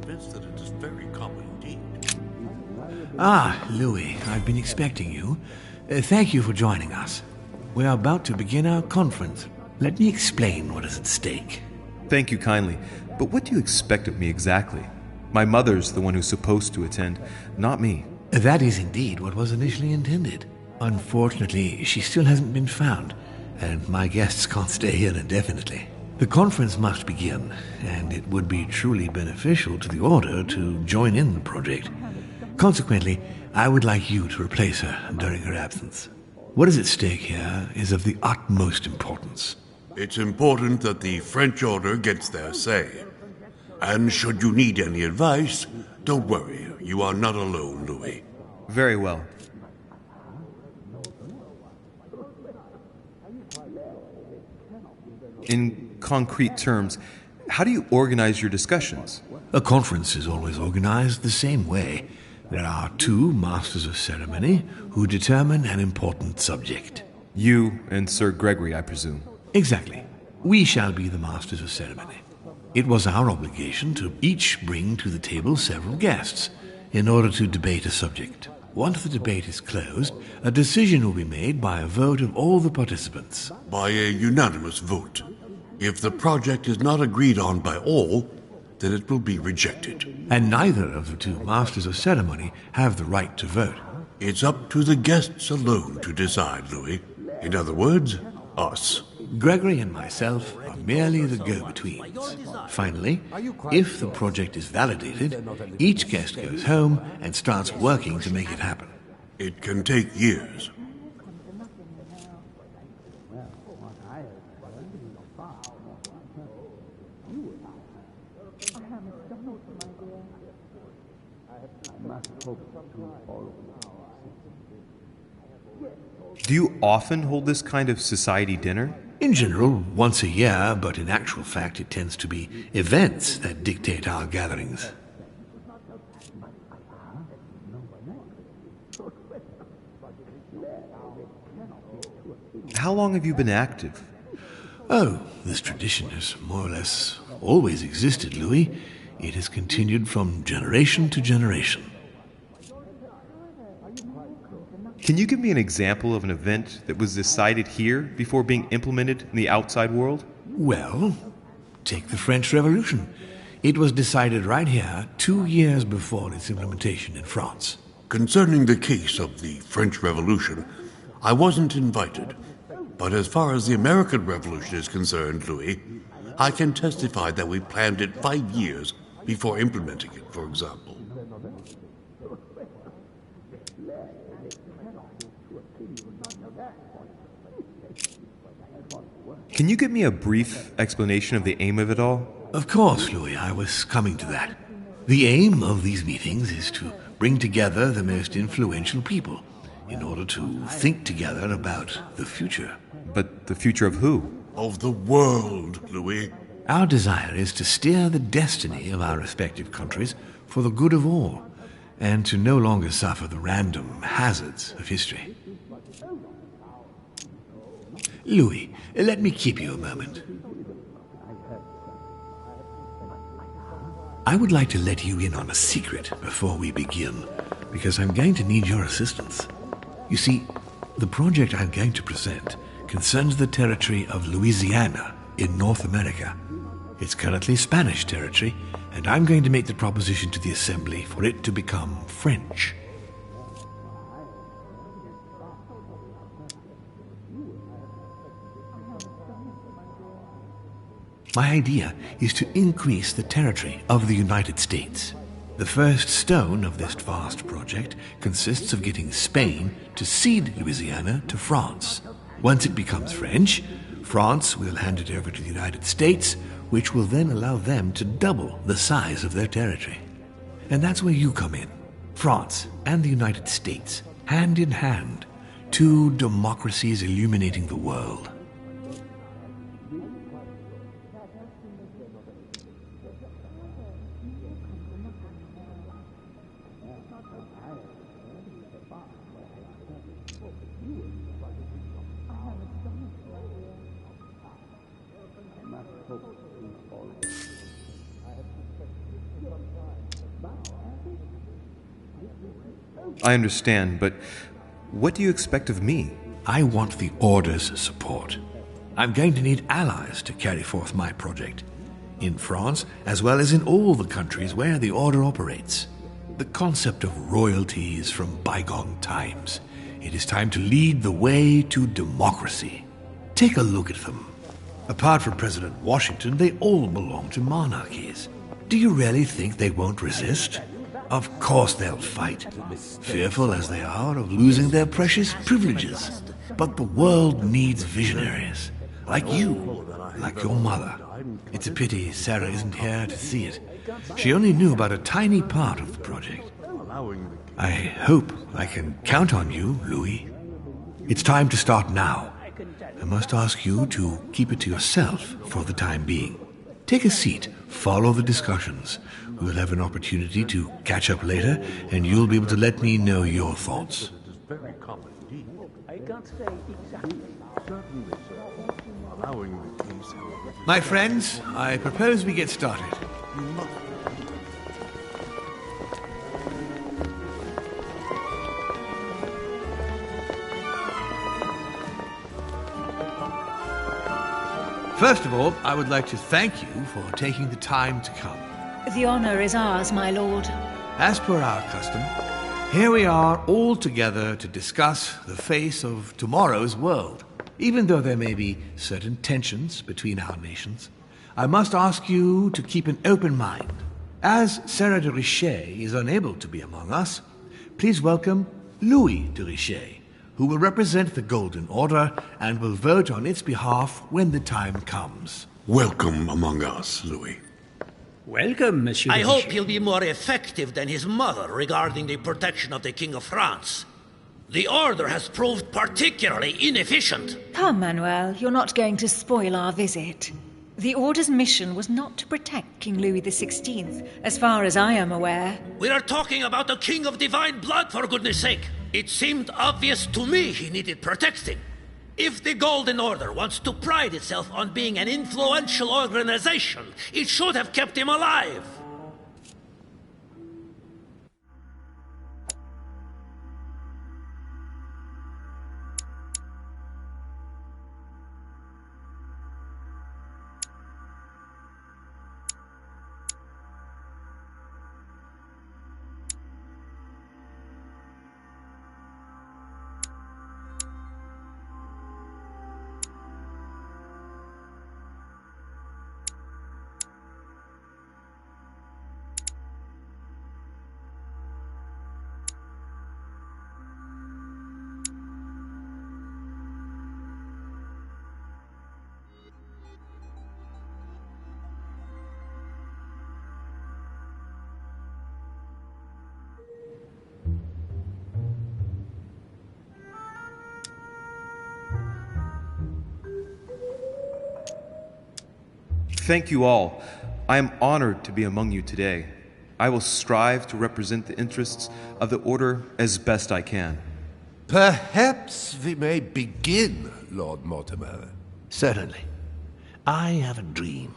convinced that it is very common indeed. Ah, Louis, I've been expecting you. Thank you for joining us. We are about to begin our conference. Let me explain what is at stake. Thank you kindly, but what do you expect of me exactly? My mother's the one who's supposed to attend, not me. That is indeed what was initially intended. Unfortunately, she still hasn't been found, and my guests can't stay here indefinitely. The conference must begin, and it would be truly beneficial to the Order to join in the project. Consequently, I would like you to replace her during her absence. What is at stake here is of the utmost importance. It's important that the French Order gets their say. And should you need any advice, don't worry, you are not alone, Louis. Very well. In concrete terms, how do you organize your discussions? A conference is always organized the same way. There are two masters of ceremony who determine an important subject. You and Sir Gregory, I presume. Exactly. We shall be the masters of ceremony. It was our obligation to each bring to the table several guests in order to debate a subject. Once the debate is closed, a decision will be made by a vote of all the participants. By a unanimous vote. If the project is not agreed on by all, then it will be rejected. And neither of the two masters of ceremony have the right to vote. It's up to the guests alone to decide, Louis. In other words, us. Gregory and myself are merely the go-betweens. Finally, if the project is validated, each guest goes home and starts working to make it happen. It can take years. Do you often hold this kind of society dinner? In general, once a year, but in actual fact it tends to be events that dictate our gatherings. How long have you been active? Oh, this tradition has more or less always existed, Louis. It has continued from generation to generation. Can you give me an example of an event that was decided here before being implemented in the outside world? Well, take the French Revolution. It was decided right here 2 years before its implementation in France. Concerning the case of the French Revolution, I wasn't invited. But as far as the American Revolution is concerned, Louis, I can testify that we planned it 5 years before implementing it, for example. Can you give me a brief explanation of the aim of it all? Of course, Louis, I was coming to that. The aim of these meetings is to bring together the most influential people in order to think together about the future. But the future of who? Of the world, Louis. Our desire is to steer the destiny of our respective countries for the good of all, and to no longer suffer the random hazards of history. Louis, let me keep you a moment. I would like to let you in on a secret before we begin, because I'm going to need your assistance. You see, the project I'm going to present concerns the territory of Louisiana in North America. It's currently Spanish territory, and I'm going to make the proposition to the Assembly for it to become French. My idea is to increase the territory of the United States. The first stone of this vast project consists of getting Spain to cede Louisiana to France. Once it becomes French, France will hand it over to the United States, which will then allow them to double the size of their territory. And that's where you come in. France and the United States, hand in hand, two democracies illuminating the world. I understand, but what do you expect of me? I want the Order's support. I'm going to need allies to carry forth my project, in France as well as in all the countries where the Order operates. The concept of royalty is from bygone times. It is time to lead the way to democracy. Take a look at them. Apart from President Washington, they all belong to monarchies. Do you really think they won't resist? Of course they'll fight, fearful as they are of losing their precious privileges. But the world needs visionaries, like you, like your mother. It's a pity Sarah isn't here to see it. She only knew about a tiny part of the project. I hope I can count on you, Louis. It's time to start now. I must ask you to keep it to yourself for the time being. Take a seat, follow the discussions. We'll have an opportunity to catch up later, and you'll be able to let me know your thoughts. My friends, I propose we get started. First of all, I would like to thank you for taking the time to come. The honor is ours, my lord. As per our custom, here we are all together to discuss the face of tomorrow's world. Even though there may be certain tensions between our nations, I must ask you to keep an open mind. As Sarah de Richet is unable to be among us, please welcome Louis de Richet, who will represent the Golden Order and will vote on its behalf when the time comes. Welcome among us, Louis. Welcome, Monsieur. I hope he'll be more effective than his mother regarding the protection of the King of France. The Order has proved particularly inefficient. Come, Manuel, you're not going to spoil our visit. The Order's mission was not to protect King Louis XVI, as far as I am aware. We are talking about a king of divine blood, for goodness sake. It seemed obvious to me he needed protecting. If the Golden Order wants to pride itself on being an influential organization, it should have kept him alive. Thank you all. I am honored to be among you today. I will strive to represent the interests of the Order as best I can. Perhaps we may begin, Lord Mortimer. Certainly. I have a dream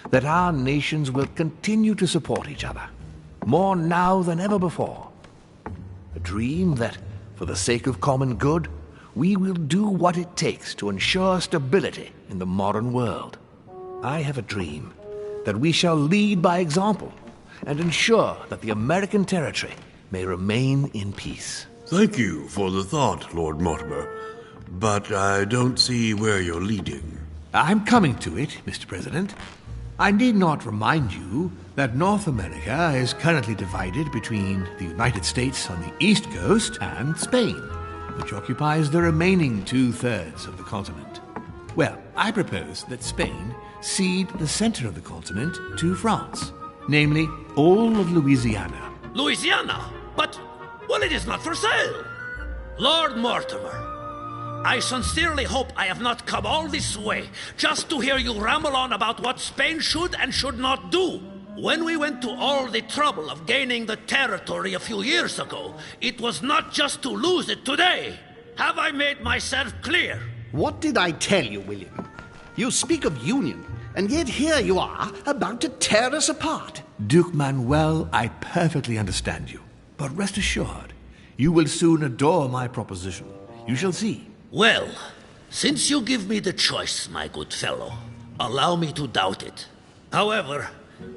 that our nations will continue to support each other, more now than ever before. A dream that, for the sake of common good, we will do what it takes to ensure stability in the modern world. I have a dream that we shall lead by example and ensure that the American territory may remain in peace. Thank you for the thought, Lord Mortimer, but I don't see where you're leading. I'm coming to it, Mr. President. I need not remind you that North America is currently divided between the United States on the east coast and Spain, which occupies the remaining 2/3 of the continent. Well, I propose that Spain cede the center of the continent to France, namely all of Louisiana. Louisiana? But, well, it is not for sale. Lord Mortimer, I sincerely hope I have not come all this way just to hear you ramble on about what Spain should and should not do. When we went to all the trouble of gaining the territory a few years ago, it was not just to lose it today. Have I made myself clear? What did I tell you, William? You speak of union, and yet here you are, about to tear us apart. Duke Manuel, I perfectly understand you. But rest assured, You will soon adore my proposition. You shall see. Well, since you give me the choice, my good fellow, allow me to doubt it. However,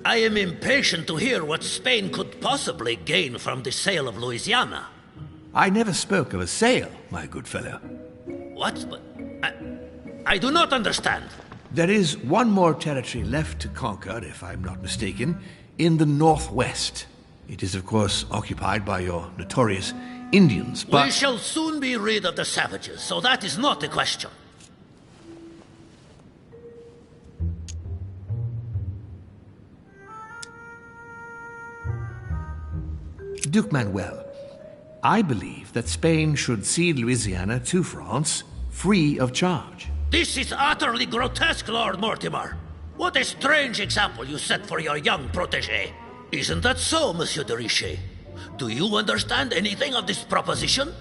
I am impatient to hear what Spain could possibly gain from the sale of Louisiana. I never spoke of a sale, my good fellow. What? But I do not understand. There is one more territory left to conquer, if I'm not mistaken, in the northwest. It is, of course, occupied by your notorious Indians, but... We shall soon be rid of the savages, so that is not a question. Duke Manuel, I believe that Spain should cede Louisiana to France free of charge. This is utterly grotesque, Lord Mortimer. What a strange example you set for your young protégé. Isn't that so, Monsieur de Richet? Do you understand anything of this proposition?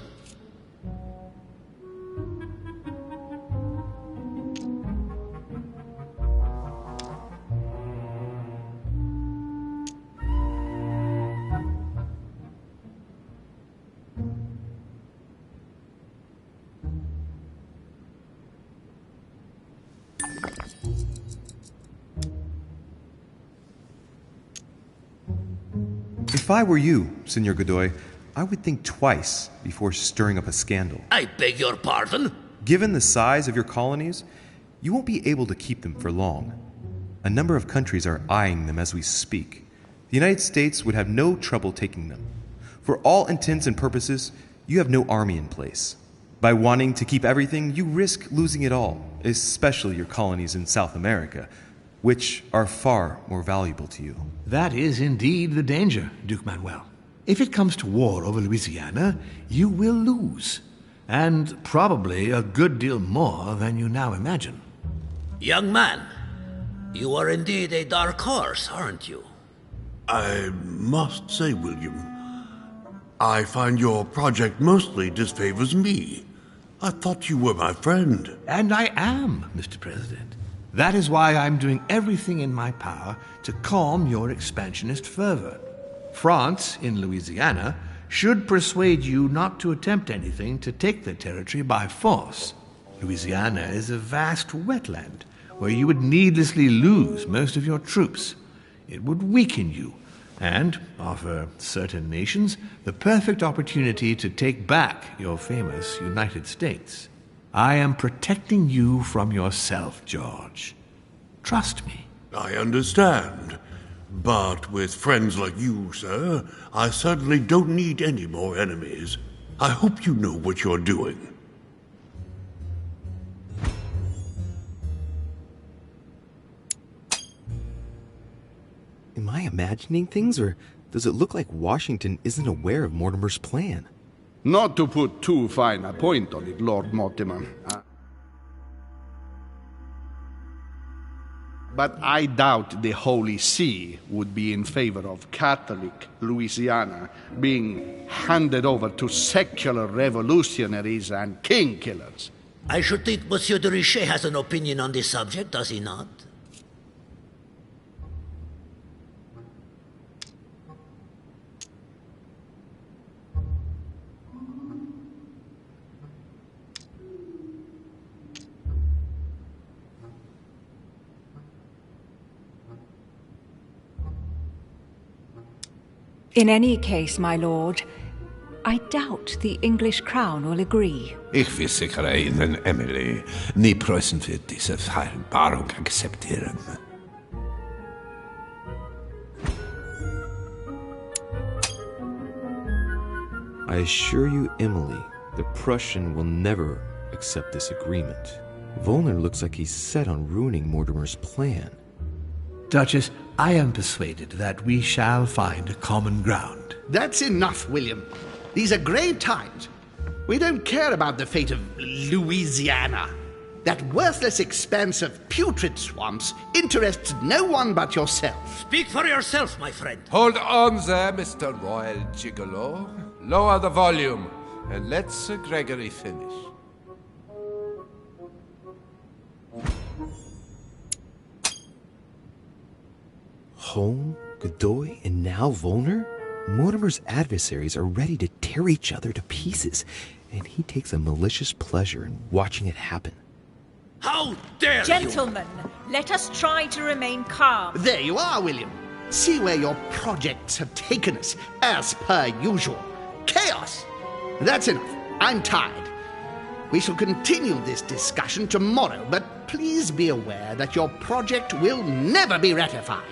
If I were you, Senor Godoy, I would think twice before stirring up a scandal. I beg your pardon? Given the size of your colonies, you won't be able to keep them for long. A number of countries are eyeing them as we speak. The United States would have no trouble taking them. For all intents and purposes, you have no army in place. By wanting to keep everything, you risk losing it all, especially your colonies in South America, which are far more valuable to you. That is indeed the danger, Duke Manuel. If it comes to war over Louisiana, you will lose. And probably a good deal more than you now imagine. Young man, you are indeed a dark horse, aren't you? I must say, William, I find your project mostly disfavors me. I thought you were my friend. And I am, Mr. President. That is why I'm doing everything in my power to calm your expansionist fervor. France, in Louisiana, should persuade you not to attempt anything to take the territory by force. Louisiana is a vast wetland where you would needlessly lose most of your troops. It would weaken you and offer certain nations the perfect opportunity to take back your famous United States. I am protecting you from yourself, George. Trust me. I understand. But with friends like you, sir, I certainly don't need any more enemies. I hope you know what you're doing. Am I imagining things, or does it look like Washington isn't aware of Mortimer's plan? Not to put too fine a point on it, Lord Mortimer. But I doubt the Holy See would be in favor of Catholic Louisiana being handed over to secular revolutionaries and king killers. I should think Monsieur de Richet has an opinion on this subject, does he not? In any case, my lord, I doubt the English crown will agree. Ich versichere Ihnen, Emily, nie Preußen wird diese Vereinbarung akzeptieren. I assure you, Emily, the Prussian will never accept this agreement. Volner looks like he's set on ruining Mortimer's plan. Duchess, I am persuaded that we shall find a common ground. That's enough, William. These are grave times. We don't care about the fate of Louisiana. That worthless expanse of putrid swamps interests no one but yourself. Speak for yourself, my friend. Hold on there, Mr. Royal Gigolo. Lower the volume, and let Sir Gregory finish. Home, Godoy, and now Volner? Mortimer's adversaries are ready to tear tear each other to pieces, and he takes a malicious pleasure in watching it happen. How dare you! Gentlemen, let us try to remain calm. There you are, William. See where your projects have taken us, as per usual. Chaos! That's enough. I'm tired. We shall continue this discussion tomorrow, but please be aware that your project will never be ratified.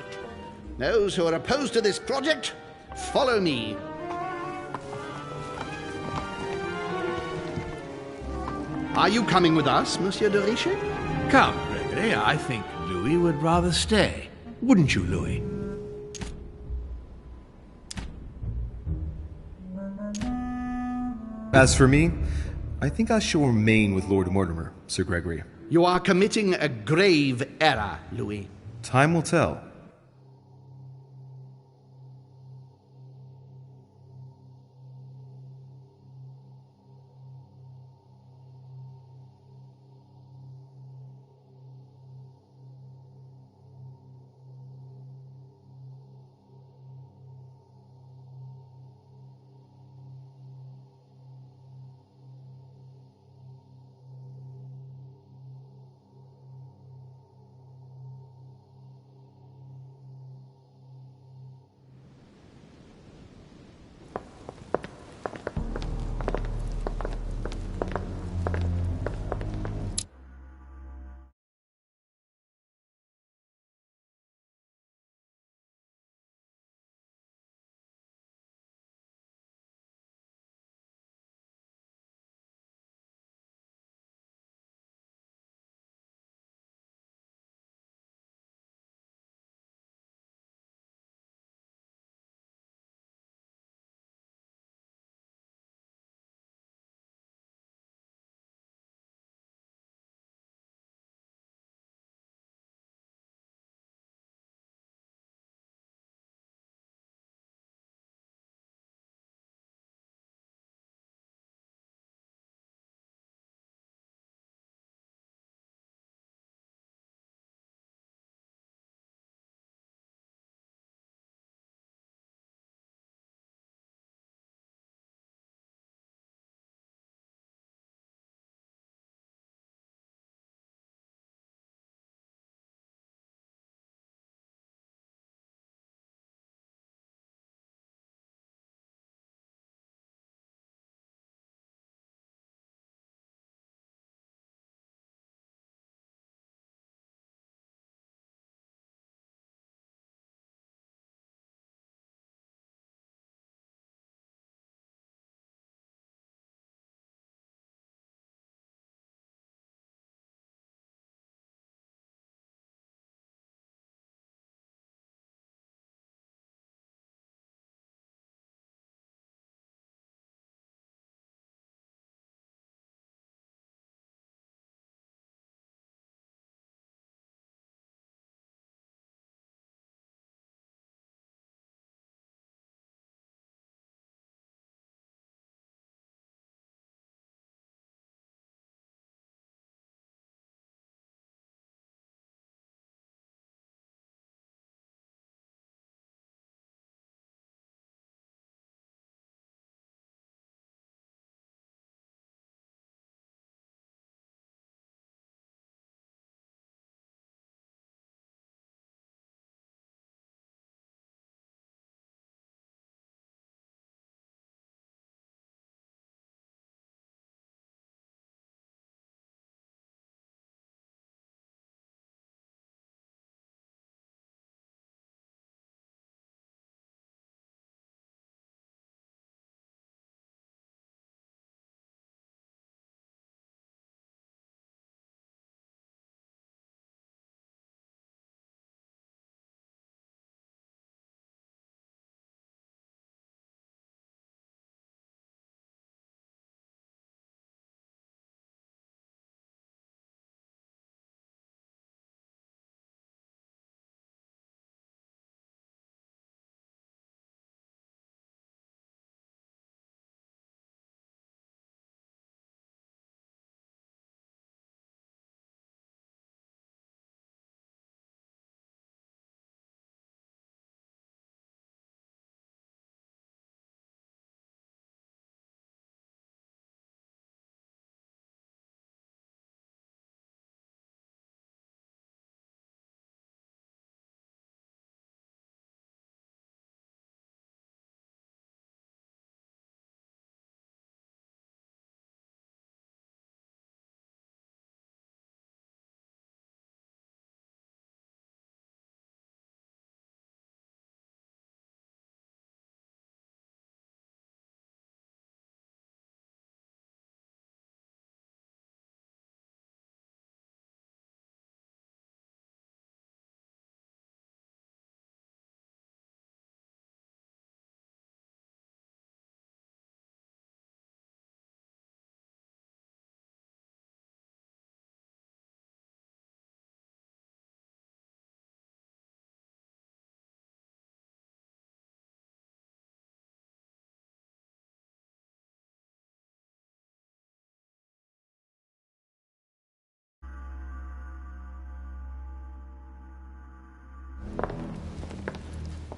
Those who are opposed to this project, follow me. Are you coming with us, Monsieur de Richet? Come, Gregory, I think Louis would rather stay. Wouldn't you, Louis? As for me, I think I shall remain with Lord Mortimer, Sir Gregory. You are committing a grave error, Louis. Time will tell.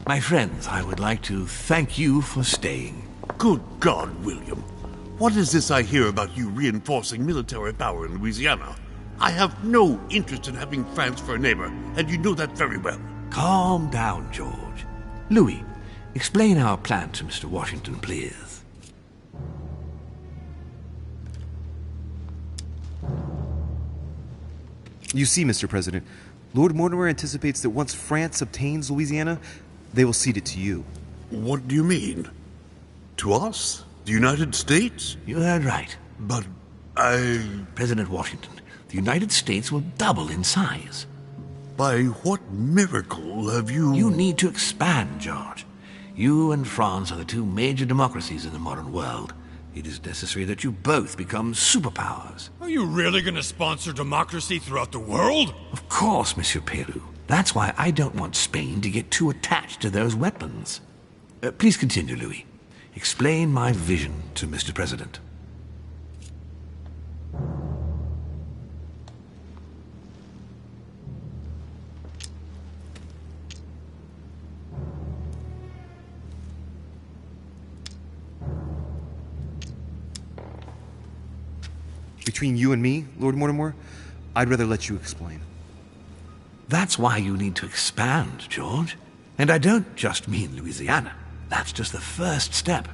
My friends, I would like to thank you for staying. Good God, William. What is this I hear about you reinforcing military power in Louisiana? I have no interest in having France for a neighbor, and you know that very well. Calm down, George. Louis, explain our plan to Mr. Washington, please. You see, Mr. President, Lord Mortimer anticipates that once France obtains Louisiana, they will cede it to you. What do you mean? To us? The United States? You heard right. But President Washington, the United States will double in size. By what miracle have you... You need to expand, George. You and France are the two major democracies in the modern world. It is necessary that you both become superpowers. Are you really going to sponsor democracy throughout the world? Of course, Monsieur Peru. That's why I don't want Spain to get too attached to those weapons. Please continue, Louis. Explain my vision to Mr. President. Between you and me, Lord Mortimer, I'd rather let you explain. That's why you need to expand, George. And I don't just mean Louisiana. That's just the first step.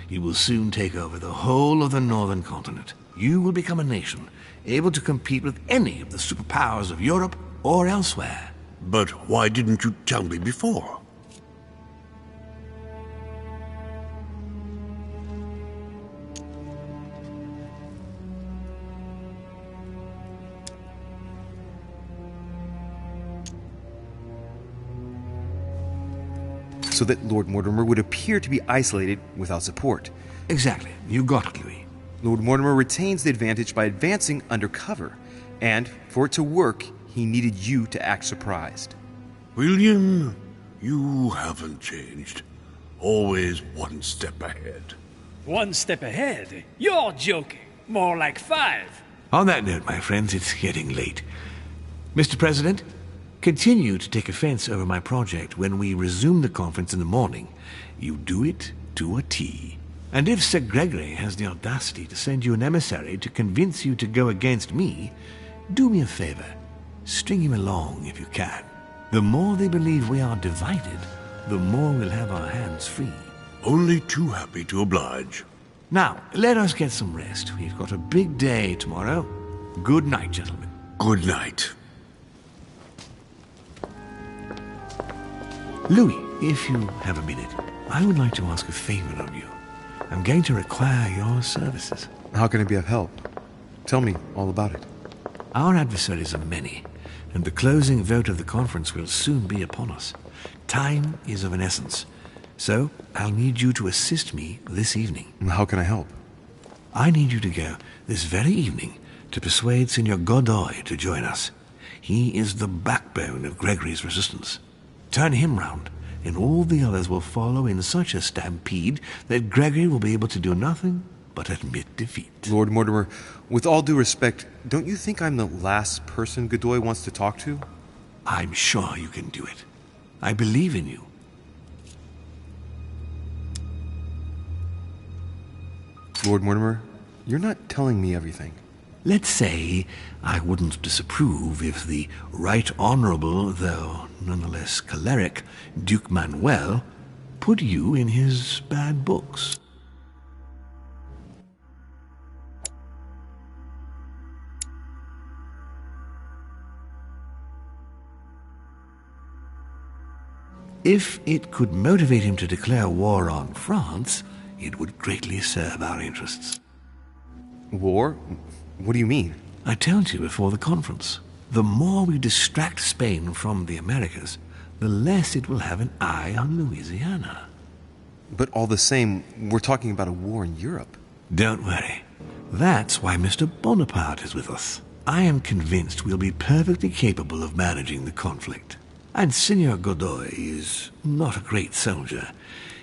You will soon take over the whole of the northern continent. You will become a nation, able to compete with any of the superpowers of Europe or elsewhere. But why didn't you tell me before? So that Lord Mortimer would appear to be isolated without support. Exactly. You got it, Louis. Lord Mortimer retains the advantage by advancing undercover, and for it to work, he needed you to act surprised. William, you haven't changed. Always one step ahead. 1 step ahead? You're joking. More like 5. On that note, my friends, it's getting late. Mr. President, continue to take offense over my project when we resume the conference in the morning. You do it to a T. And if Sir Gregory has the audacity to send you an emissary to convince you to go against me, do me a favor. String him along if you can. The more they believe we are divided, the more we'll have our hands free. Only too happy to oblige. Now, let us get some rest. We've got a big day tomorrow. Good night, gentlemen. Good night. Louis, if you have a minute, I would like to ask a favor of you. I'm going to require your services. How can I be of help? Tell me all about it. Our adversaries are many, and the closing vote of the conference will soon be upon us. Time is of an essence, so I'll need you to assist me this evening. How can I help? I need you to go this very evening to persuade Signor Godoy to join us. He is the backbone of Gregory's resistance. Turn him round, and all the others will follow in such a stampede that Gregory will be able to do nothing but admit defeat. Lord Mortimer, with all due respect, don't you think I'm the last person Godoy wants to talk to? I'm sure you can do it. I believe in you. Lord Mortimer, you're not telling me everything. Let's say I wouldn't disapprove if the Right Honorable, though nonetheless choleric, Duke Manuel put you in his bad books. If it could motivate him to declare war on France, it would greatly serve our interests. War? What do you mean? I told you before the conference. The more we distract Spain from the Americas, the less it will have an eye on Louisiana. But all the same, we're talking about a war in Europe. Don't worry. That's why Mr. Bonaparte is with us. I am convinced we'll be perfectly capable of managing the conflict. And Signor Godoy is not a great soldier.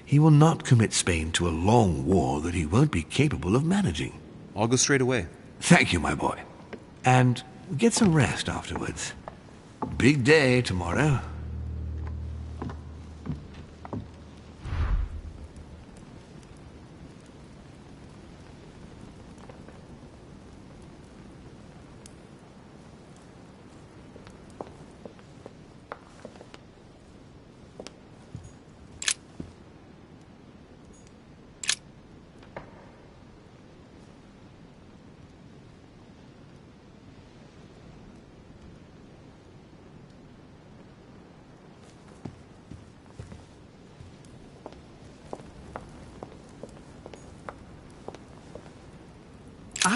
He will not commit Spain to a long war that he won't be capable of managing. I'll go straight away. Thank you, my boy. And get some rest afterwards. Big day tomorrow.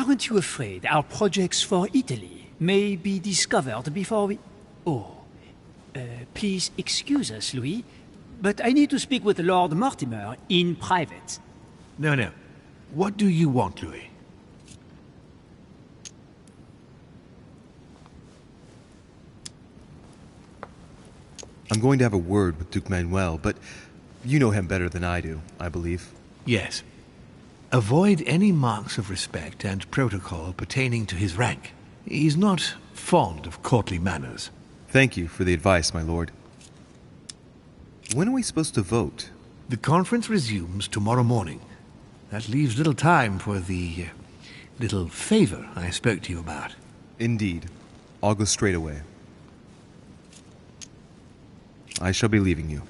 aren't you afraid our projects for Italy may be discovered before we... Oh, please excuse us, Louis, but I need to speak with Lord Mortimer in private. No. What do you want, Louis? I'm going to have a word with Duke Manuel, but you know him better than I do, I believe. Yes. Avoid any marks of respect and protocol pertaining to his rank. He's not fond of courtly manners. Thank you for the advice, my lord. When are we supposed to vote? The conference resumes tomorrow morning. That leaves little time for the little favor I spoke to you about. Indeed. I'll go straight away. I shall be leaving you.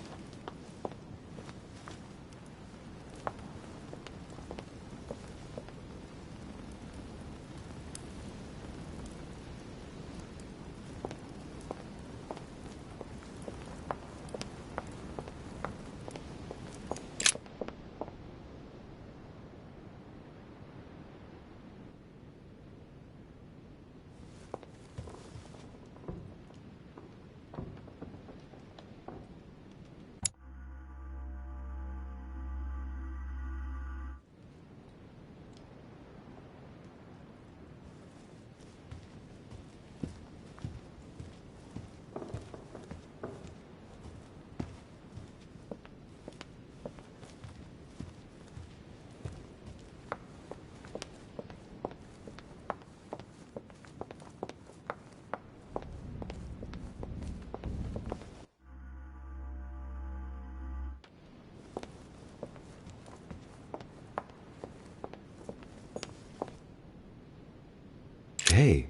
Hey,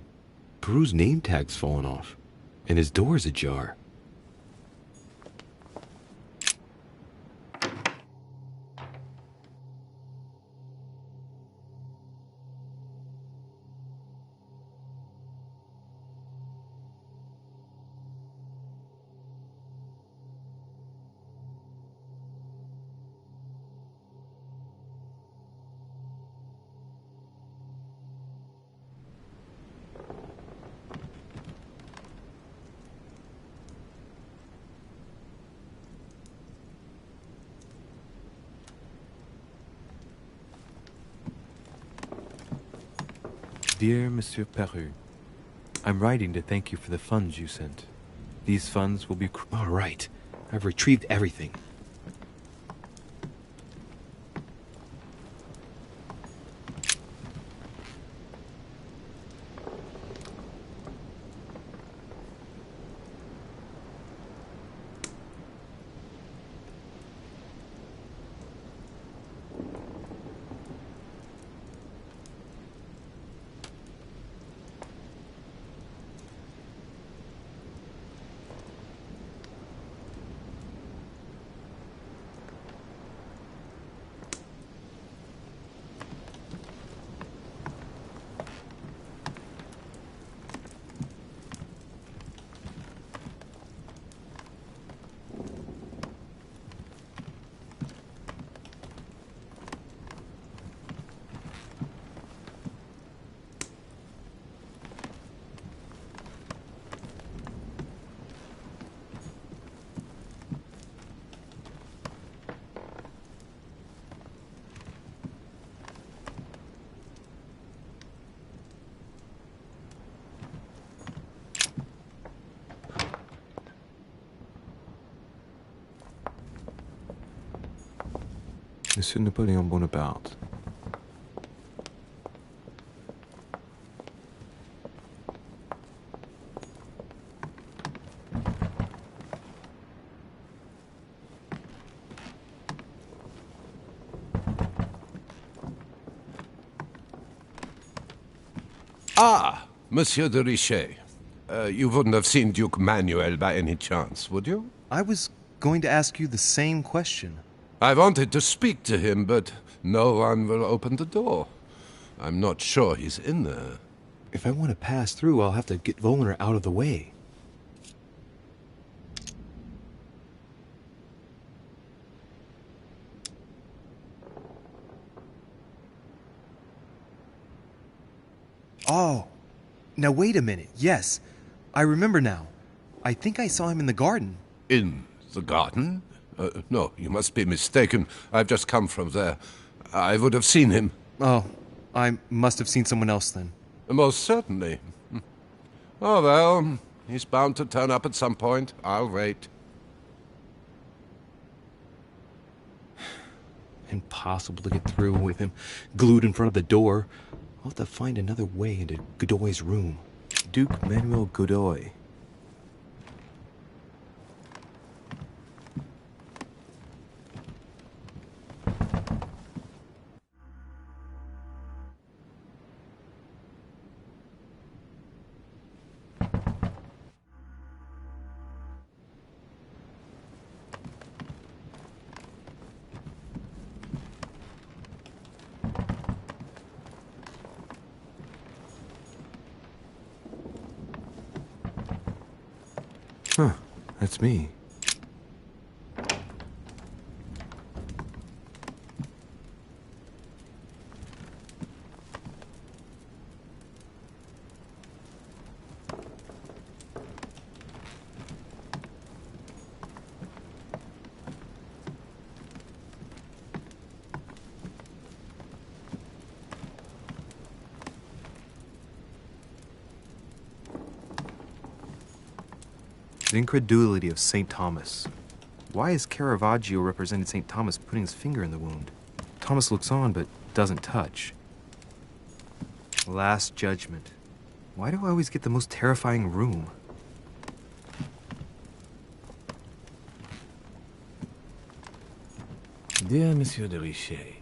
Peru's name tag's fallen off, and his door's ajar. Dear Monsieur Peru, I'm writing to thank you for the funds you sent. These funds will be... All right. I've retrieved everything. Monsieur Napoleon Bonaparte. Ah, Monsieur de Richet. You wouldn't have seen Duke Manuel by any chance, would you? I was going to ask you the same question. I wanted to speak to him, but no one will open the door. I'm not sure he's in there. If I want to pass through, I'll have to get Volner out of the way. Oh, now wait a minute. Yes, I remember now. I think I saw him in the garden. In the garden? No, you must be mistaken. I've just come from there. I would have seen him. Oh, I must have seen someone else then. Most certainly. Oh, well, he's bound to turn up at some point. I'll wait. Impossible to get through with him glued in front of the door. I'll have to find another way into Godoy's room. Duke Manuel Godoy. Huh, that's me. The incredulity of St. Thomas. Why is Caravaggio represented St. Thomas putting his finger in the wound? Thomas looks on but doesn't touch. Last Judgment. Why do I always get the most terrifying room? Dear Monsieur de Richet,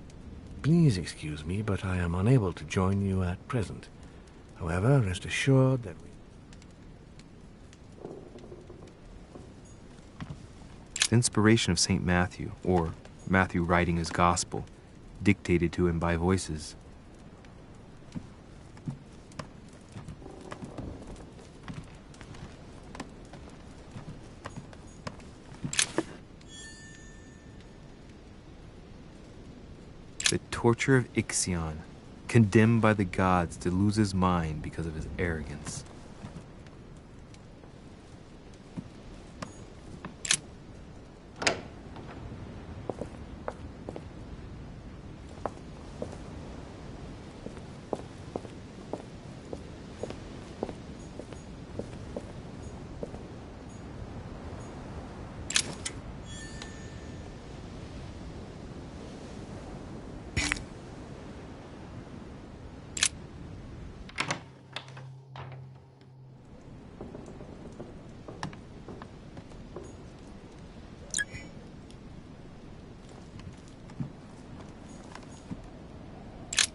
please excuse me, but I am unable to join you at present. However, rest assured that The inspiration of St. Matthew, or Matthew writing his gospel, dictated to him by voices. The torture of Ixion, condemned by the gods to lose his mind because of his arrogance.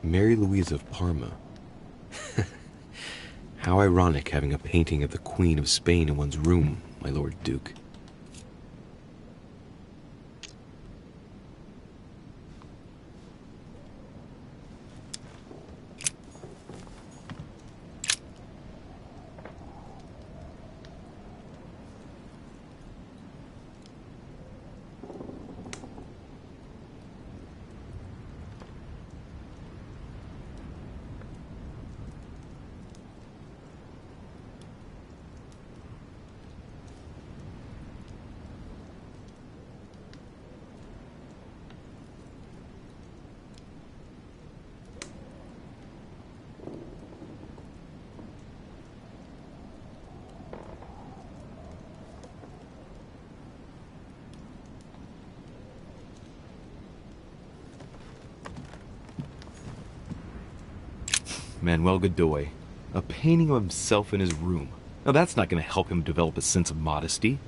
Mary Louise of Parma. How ironic having a painting of the Queen of Spain in one's room, my Lord Duke. Manuel Godoy, a painting of himself in his room. Now that's not going to help him develop a sense of modesty.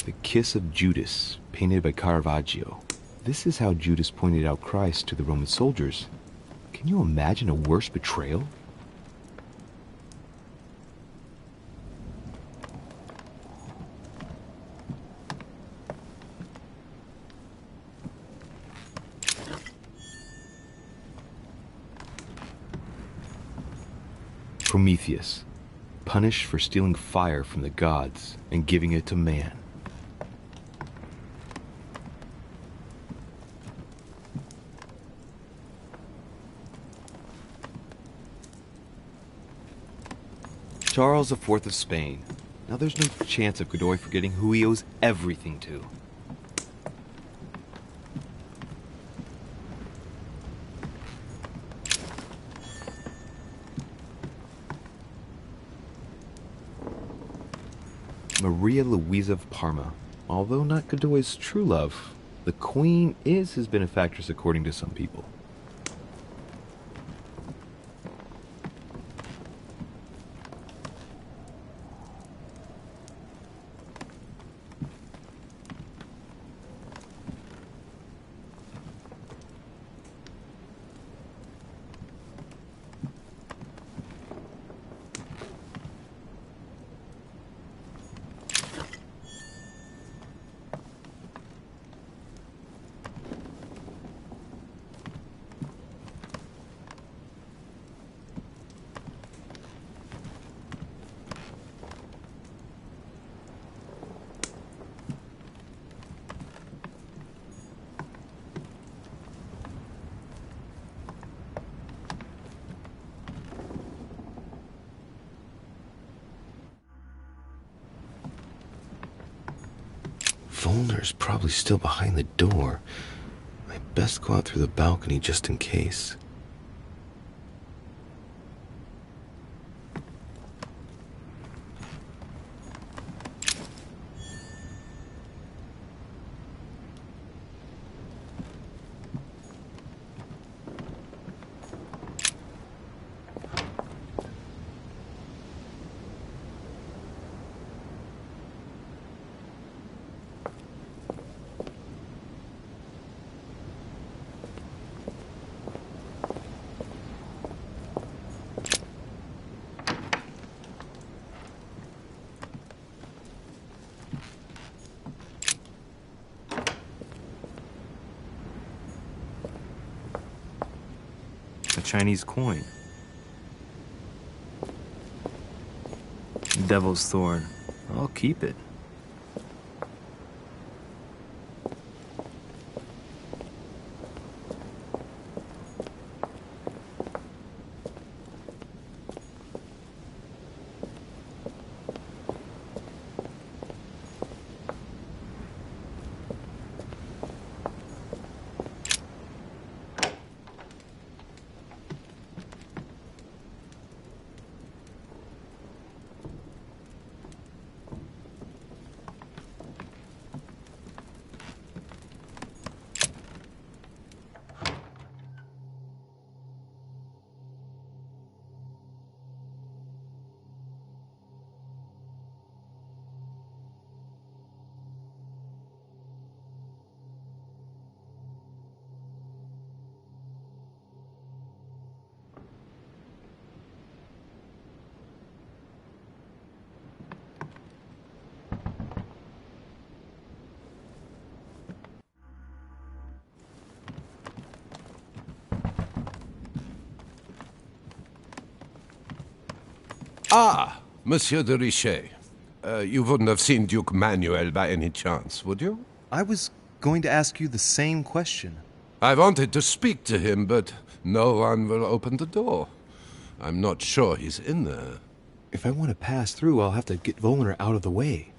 The Kiss of Judas, painted by Caravaggio. This is how Judas pointed out Christ to the Roman soldiers. Can you imagine a worse betrayal? Prometheus, punished for stealing fire from the gods and giving it to man. Charles IV of Spain. Now there's no chance of Godoy forgetting who he owes everything to. Maria Louisa of Parma. Although not Godoy's true love, the Queen is his benefactress according to some people. Volner's probably still behind the door. I best go out through the balcony just in case. A Chinese coin. Devil's Thorn. I'll keep it. Ah, Monsieur de Richet. You wouldn't have seen Duke Manuel by any chance, would you? I was going to ask you the same question. I wanted to speak to him, but no one will open the door. I'm not sure he's in there. If I want to pass through, I'll have to get Volner out of the way.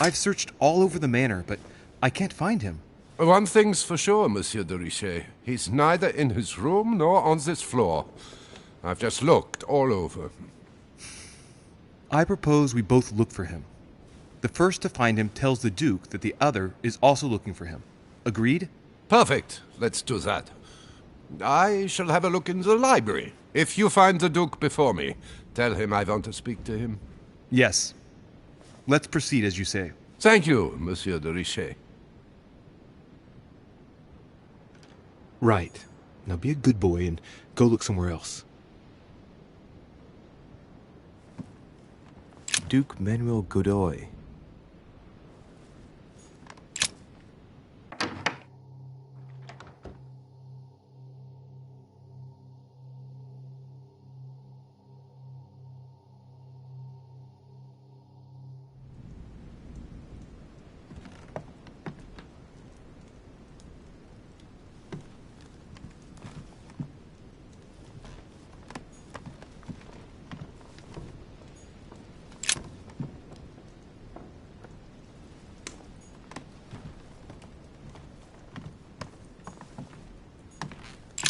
I've searched all over the manor, but I can't find him. One thing's for sure, Monsieur de Richet. He's neither in his room nor on this floor. I've just looked all over. I propose we both look for him. The first to find him tells the Duke that the other is also looking for him. Agreed? Perfect. Let's do that. I shall have a look in the library. If you find the Duke before me, tell him I want to speak to him. Yes. Let's proceed as you say. Thank you, Monsieur de Richet. Right. Now be a good boy and go look somewhere else. Duke Manuel Godoy.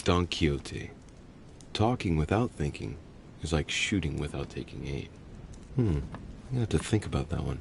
Don Quixote. Talking without thinking is like shooting without taking aim. I'm gonna have to think about that one.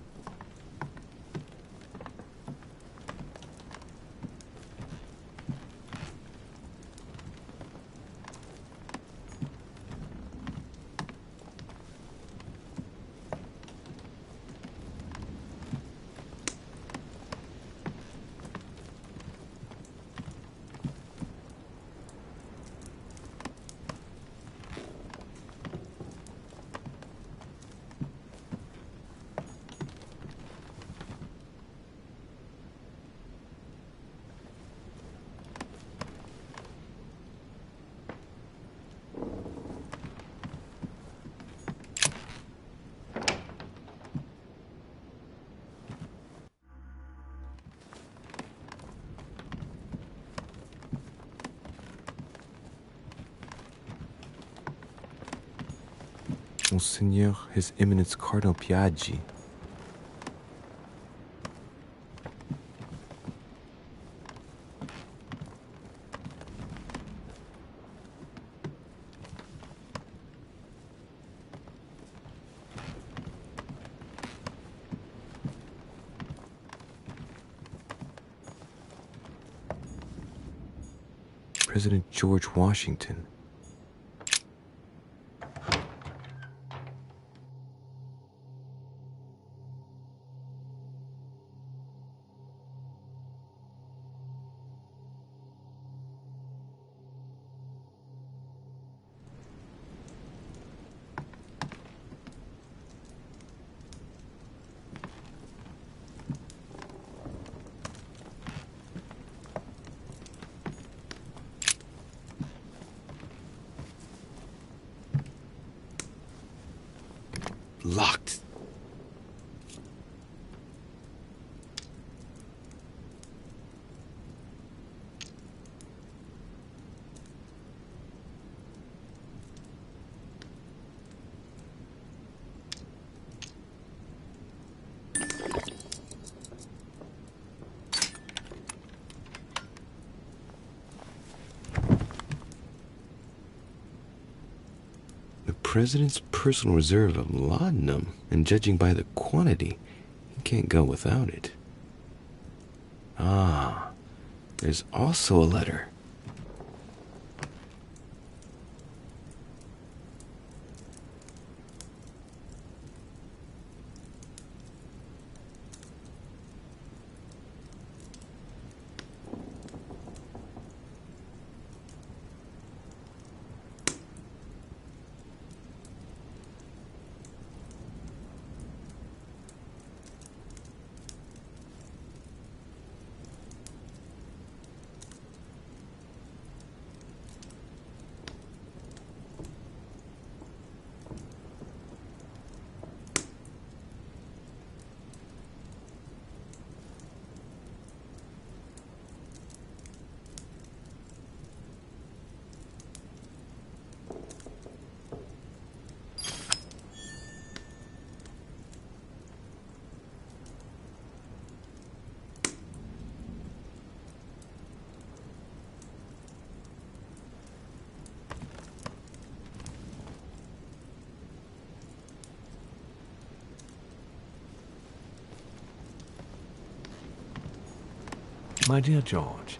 Monseigneur, His Eminence Cardinal Piaggi. President George Washington. Locked. The president's personal reserve of laudanum, and judging by the quantity, he can't go without it. Ah, there's also a letter. My dear George,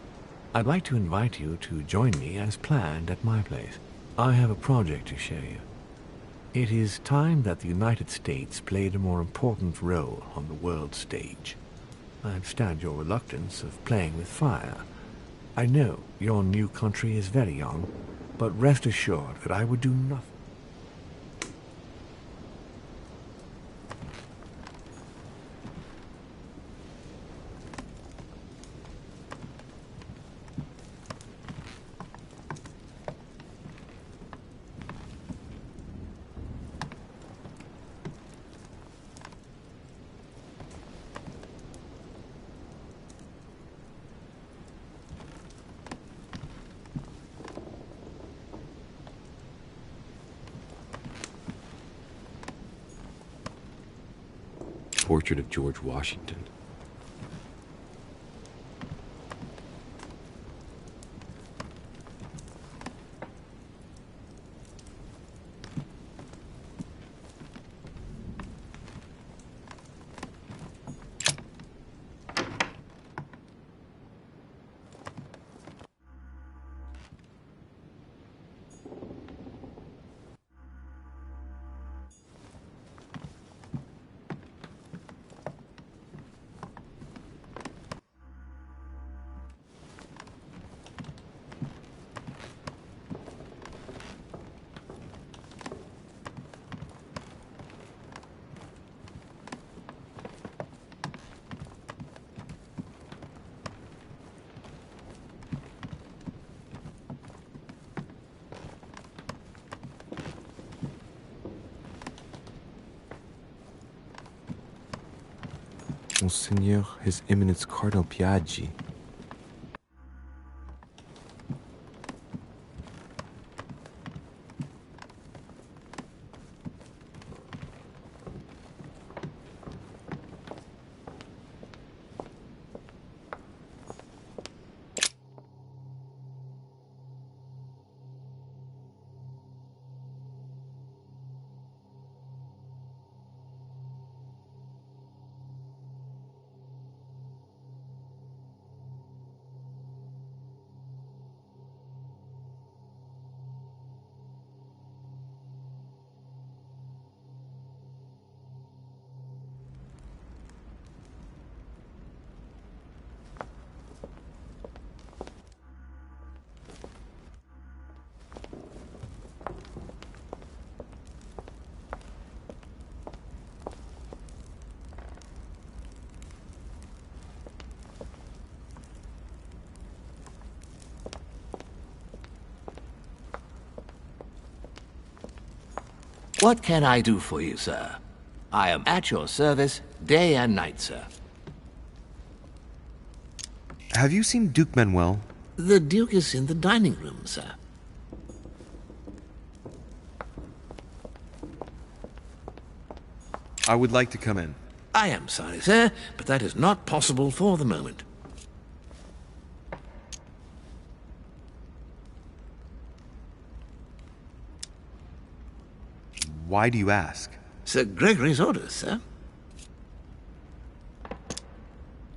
I'd like to invite you to join me as planned at my place. I have a project to show you. It is time that the United States played a more important role on the world stage. I understand your reluctance of playing with fire. I know your new country is very young, but rest assured that I would do nothing. Portrait of George Washington. Monseigneur, His Eminence Cardinal Piaggi. What can I do for you, sir? I am at your service day and night, sir. Have you seen Duke Manuel? The Duke is in the dining room, sir. I would like to come in. I am sorry, sir, but that is not possible for the moment. Why do you ask? Sir Gregory's orders, sir.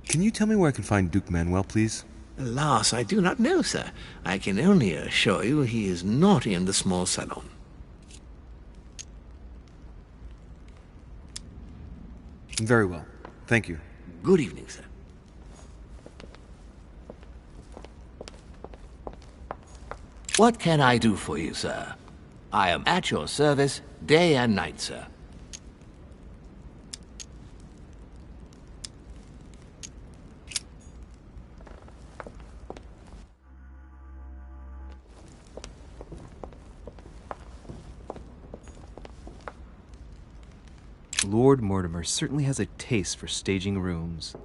Can you tell me where I can find Duke Manuel, please? Alas, I do not know, sir. I can only assure you he is not in the small salon. Very well. Thank you. Good evening, sir. What can I do for you, sir? I am at your service day and night, sir. Lord Mortimer certainly has a taste for staging rooms.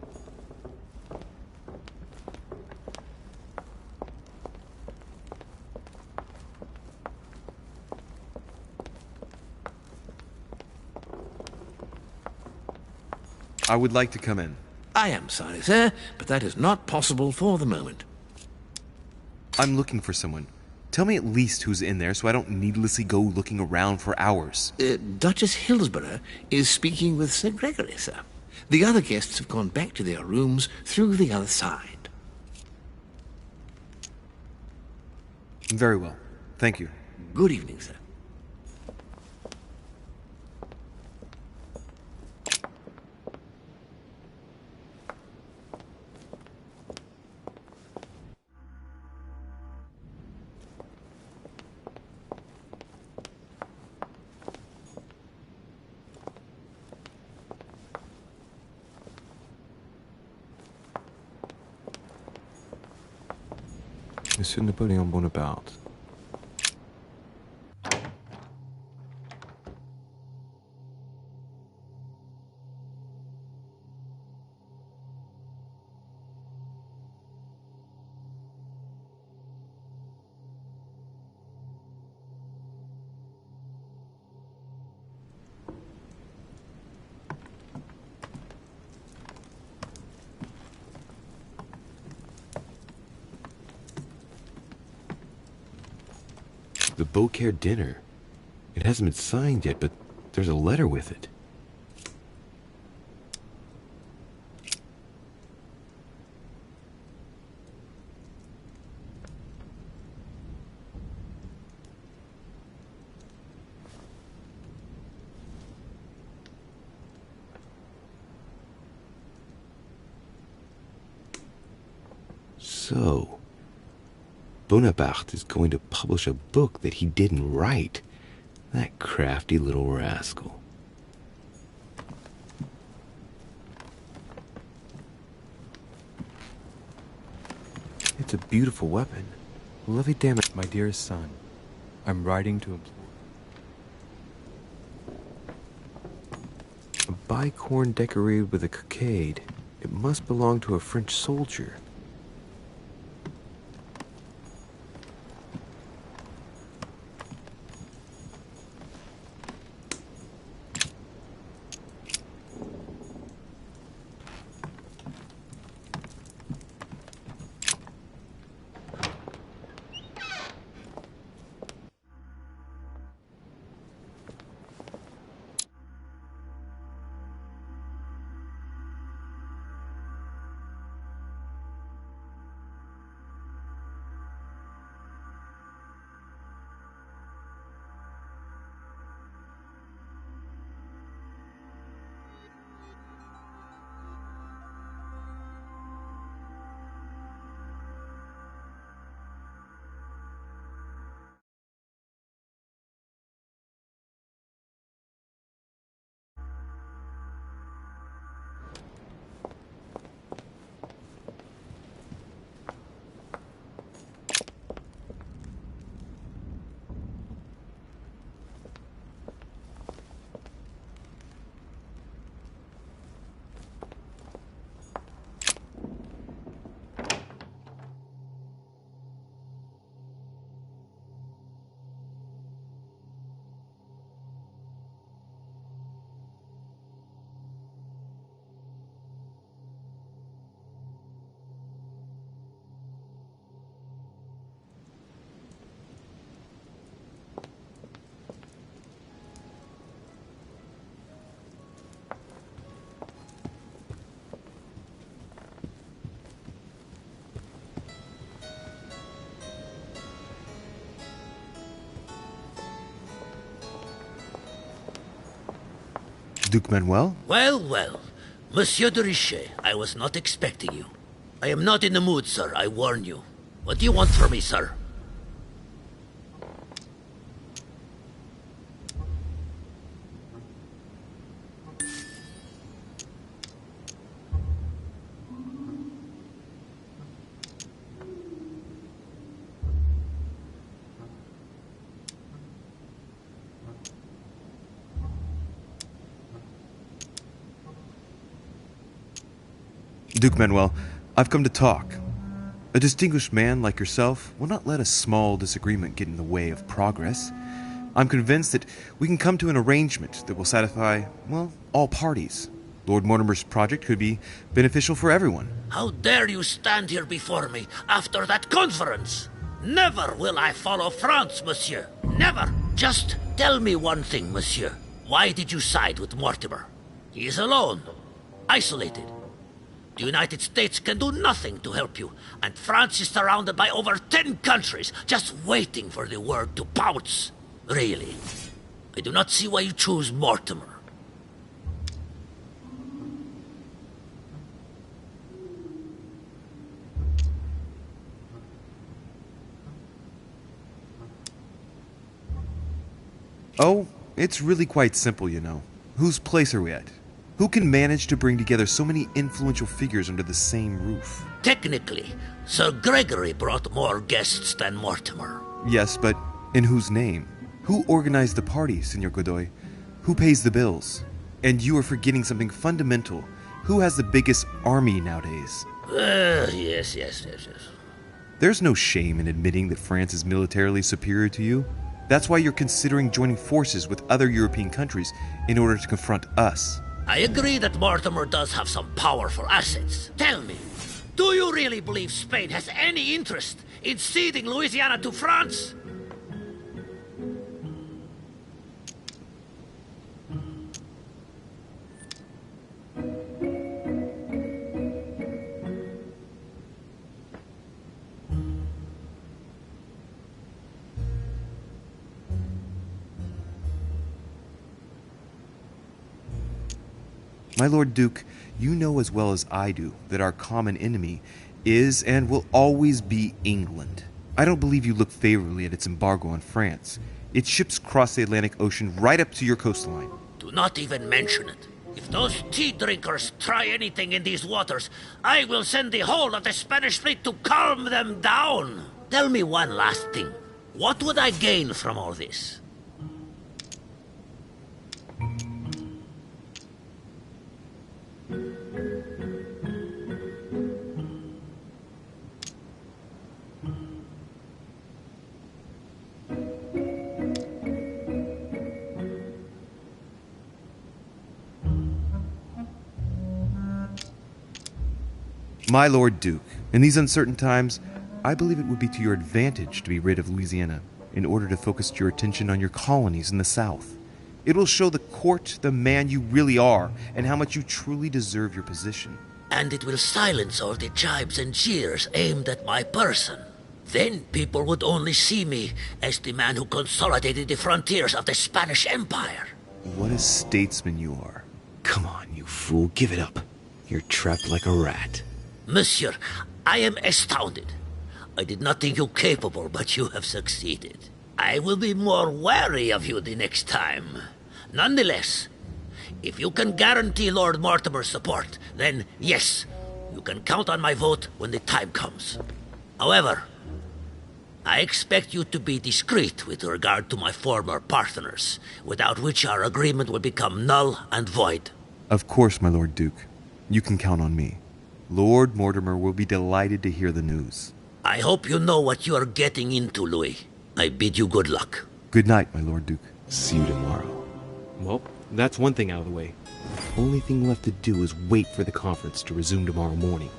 I would like to come in. I am sorry, sir, but that is not possible for the moment. I'm looking for someone. Tell me at least who's in there so I don't needlessly go looking around for hours. Duchess Hillsborough is speaking with Sir Gregory, sir. The other guests have gone back to their rooms through the other side. Very well. Thank you. Good evening, sir. Monsieur Napoleon Bonaparte. The Beaucaire dinner. It hasn't been signed yet, but there's a letter with it. So, Bonaparte is going to publish a book that he didn't write. That crafty little rascal. It's a beautiful weapon. Lovely damn it. My dearest son, I'm writing to implore. A bicorn decorated with a cockade. It must belong to a French soldier. Duke Manuel? Well, well. Monsieur de Richet, I was not expecting you. I am not in the mood, sir, I warn you. What do you want from me, sir? Duke Manuel, I've come to talk. A distinguished man like yourself will not let a small disagreement get in the way of progress. I'm convinced that we can come to an arrangement that will satisfy, well, all parties. Lord Mortimer's project could be beneficial for everyone. How dare you stand here before me after that conference? Never will I follow France, monsieur. Never. Just tell me one thing, monsieur. Why did you side with Mortimer? He is alone, isolated. The United States can do nothing to help you, and France is surrounded by over 10 countries just waiting for the word to pounce. Really, I do not see why you choose Mortimer. Oh, it's really quite simple, you know. Whose place are we at? Who can manage to bring together so many influential figures under the same roof? Technically, Sir Gregory brought more guests than Mortimer. Yes, but in whose name? Who organized the party, Senor Godoy? Who pays the bills? And you are forgetting something fundamental. Who has the biggest army nowadays? Yes. There's no shame in admitting that France is militarily superior to you. That's why you're considering joining forces with other European countries in order to confront us. I agree that Mortimer does have some powerful assets. Tell me, do you really believe Spain has any interest in ceding Louisiana to France? My Lord Duke, you know as well as I do that our common enemy is and will always be England. I don't believe you look favorably at its embargo on France. Its ships cross the Atlantic Ocean right up to your coastline. Do not even mention it. If those tea drinkers try anything in these waters, I will send the whole of the Spanish fleet to calm them down. Tell me one last thing. What would I gain from all this? My Lord Duke, in these uncertain times, I believe it would be to your advantage to be rid of Louisiana in order to focus your attention on your colonies in the South. It will show the court the man you really are and how much you truly deserve your position. And it will silence all the jibes and jeers aimed at my person. Then people would only see me as the man who consolidated the frontiers of the Spanish Empire. What a statesman you are. Come on, you fool, give it up. You're trapped like a rat. Monsieur, I am astounded. I did not think you capable, but you have succeeded. I will be more wary of you the next time. Nonetheless, if you can guarantee Lord Mortimer's support, then yes, you can count on my vote when the time comes. However, I expect you to be discreet with regard to my former partners, without which our agreement will become null and void. Of course, my Lord Duke. You can count on me. Lord Mortimer will be delighted to hear the news. I hope you know what you are getting into, Louis. I bid you good luck. Good night, my Lord Duke. See you tomorrow. Well, that's one thing out of the way. Only thing left to do is wait for the conference to resume tomorrow morning.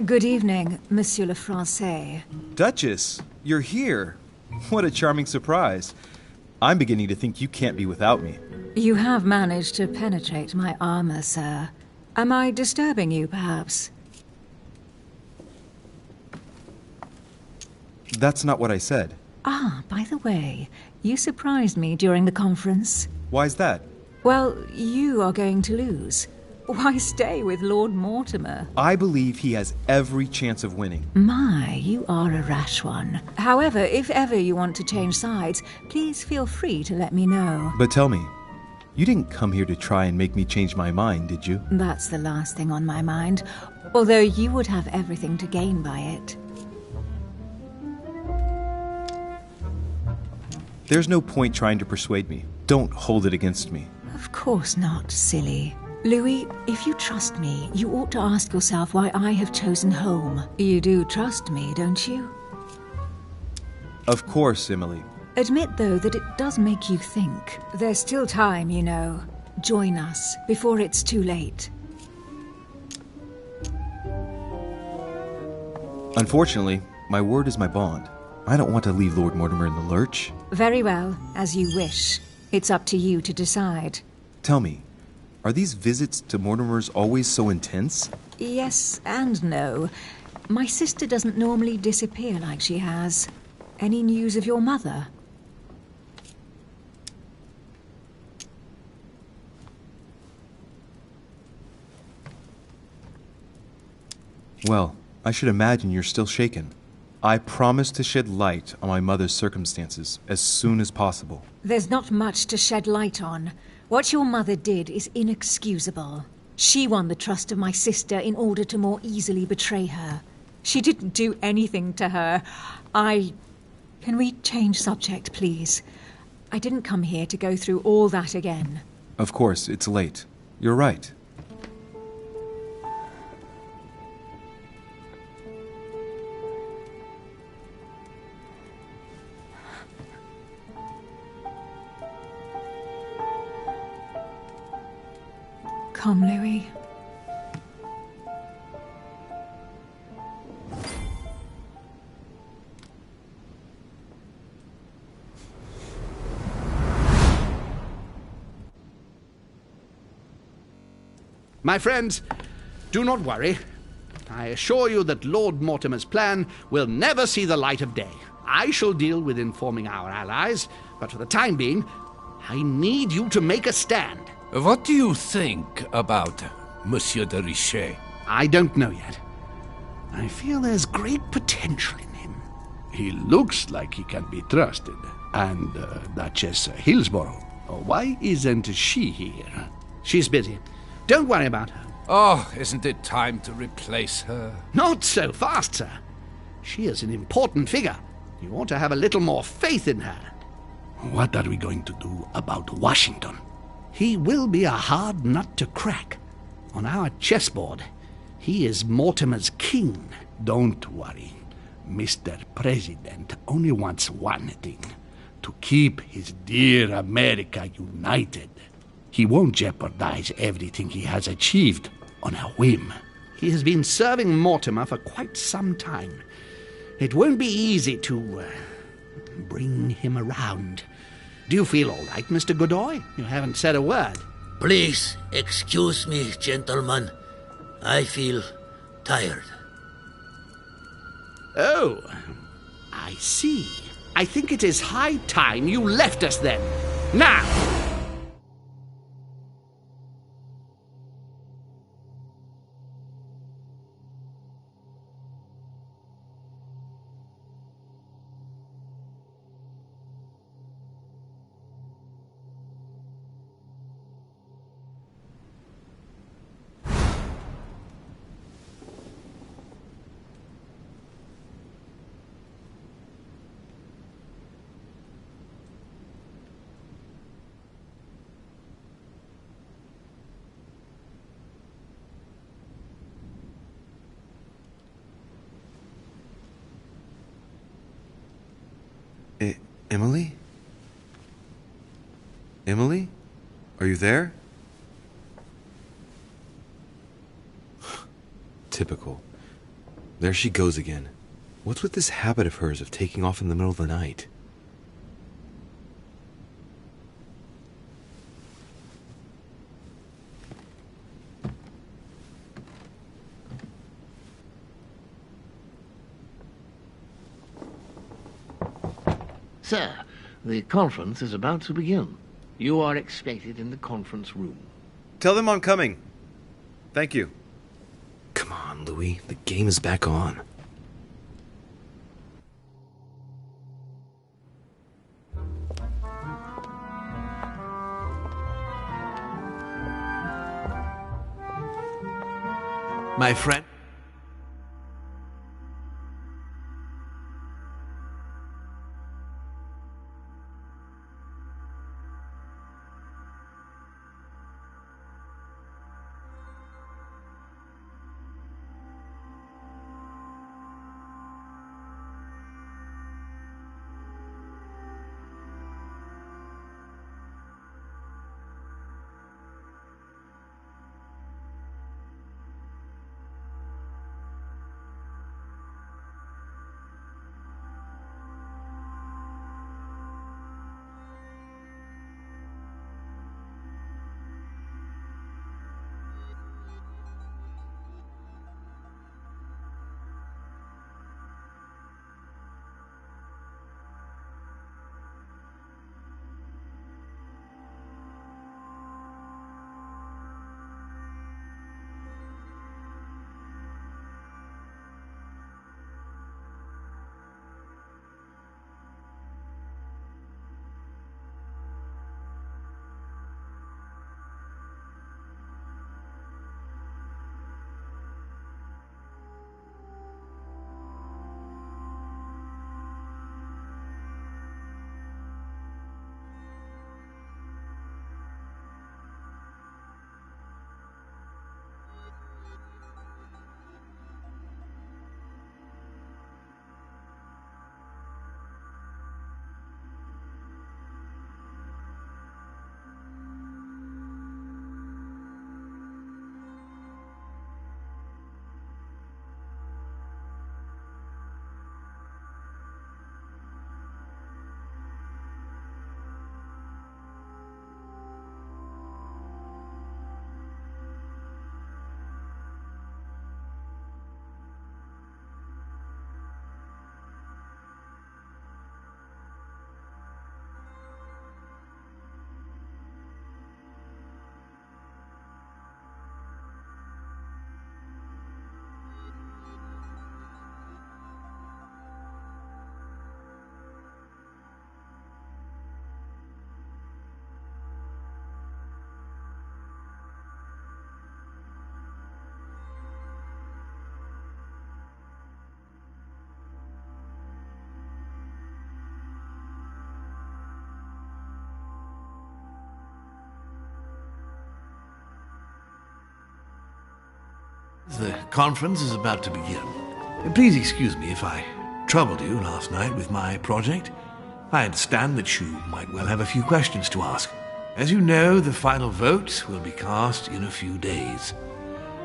Good evening, Monsieur le Français. Duchess, You're here? What a charming surprise. I'm beginning to think you can't be without me. You have managed to penetrate my armor, sir. Am I disturbing you, perhaps? That's not what I said. Ah, by the way, you surprised me during the conference. Why's that? Well, you are going to lose. Why stay with Lord Mortimer? I believe he has every chance of winning. My, you are a rash one. However, if ever you want to change sides, please feel free to let me know. But tell me, you didn't come here to try and make me change my mind, did you? That's the last thing on my mind, although you would have everything to gain by it. There's no point trying to persuade me. Don't hold it against me. Of course not, silly. Louis, if you trust me, you ought to ask yourself why I have chosen home. You do trust me, don't you? Of course, Emily. Admit, though, that it does make you think. There's still time, you know. Join us before it's too late. Unfortunately, my word is my bond. I don't want to leave Lord Mortimer in the lurch. Very well, as you wish. It's up to you to decide. Tell me, are these visits to Mortimer's always so intense? Yes and no. My sister doesn't normally disappear like she has. Any news of your mother? Well, I should imagine you're still shaken. I promise to shed light on my mother's circumstances as soon as possible. There's not much to shed light on. What your mother did is inexcusable. She won the trust of my sister in order to more easily betray her. She didn't do anything to her. Can we change subject, please? I didn't come here to go through all that again. Of course, it's late. You're right. Come, Louis. My friends, do not worry. I assure you that Lord Mortimer's plan will never see the light of day. I shall deal with informing our allies, but for the time being, I need you to make a stand. What do you think about Monsieur de Richet? I don't know yet. I feel there's great potential in him. He looks like he can be trusted. And Duchess Hillsborough, why isn't she here? She's busy. Don't worry about her. Oh, isn't it time to replace her? Not so fast, sir. She is an important figure. You ought to have a little more faith in her. What are we going to do about Washington? He will be a hard nut to crack. On our chessboard, he is Mortimer's king. Don't worry. Mr. President only wants one thing: to keep his dear America united. He won't jeopardize everything he has achieved on a whim. He has been serving Mortimer for quite some time. It won't be easy to bring him around. Do you feel all right, Mr. Godoy? You haven't said a word. Please excuse me, gentlemen. I feel tired. Oh, I see. I think it is high time you left us then. Now! Emily? Emily? Are you there? Typical. There she goes again. What's with this habit of hers of taking off in the middle of the night? Sir, the conference is about to begin. You are expected in the conference room. Tell them I'm coming. Thank you. Come on, Louis. The game is back on. My friend. The conference is about to begin. Please excuse me if I troubled you last night with my project. I understand that you might well have a few questions to ask. As you know, the final vote will be cast in a few days.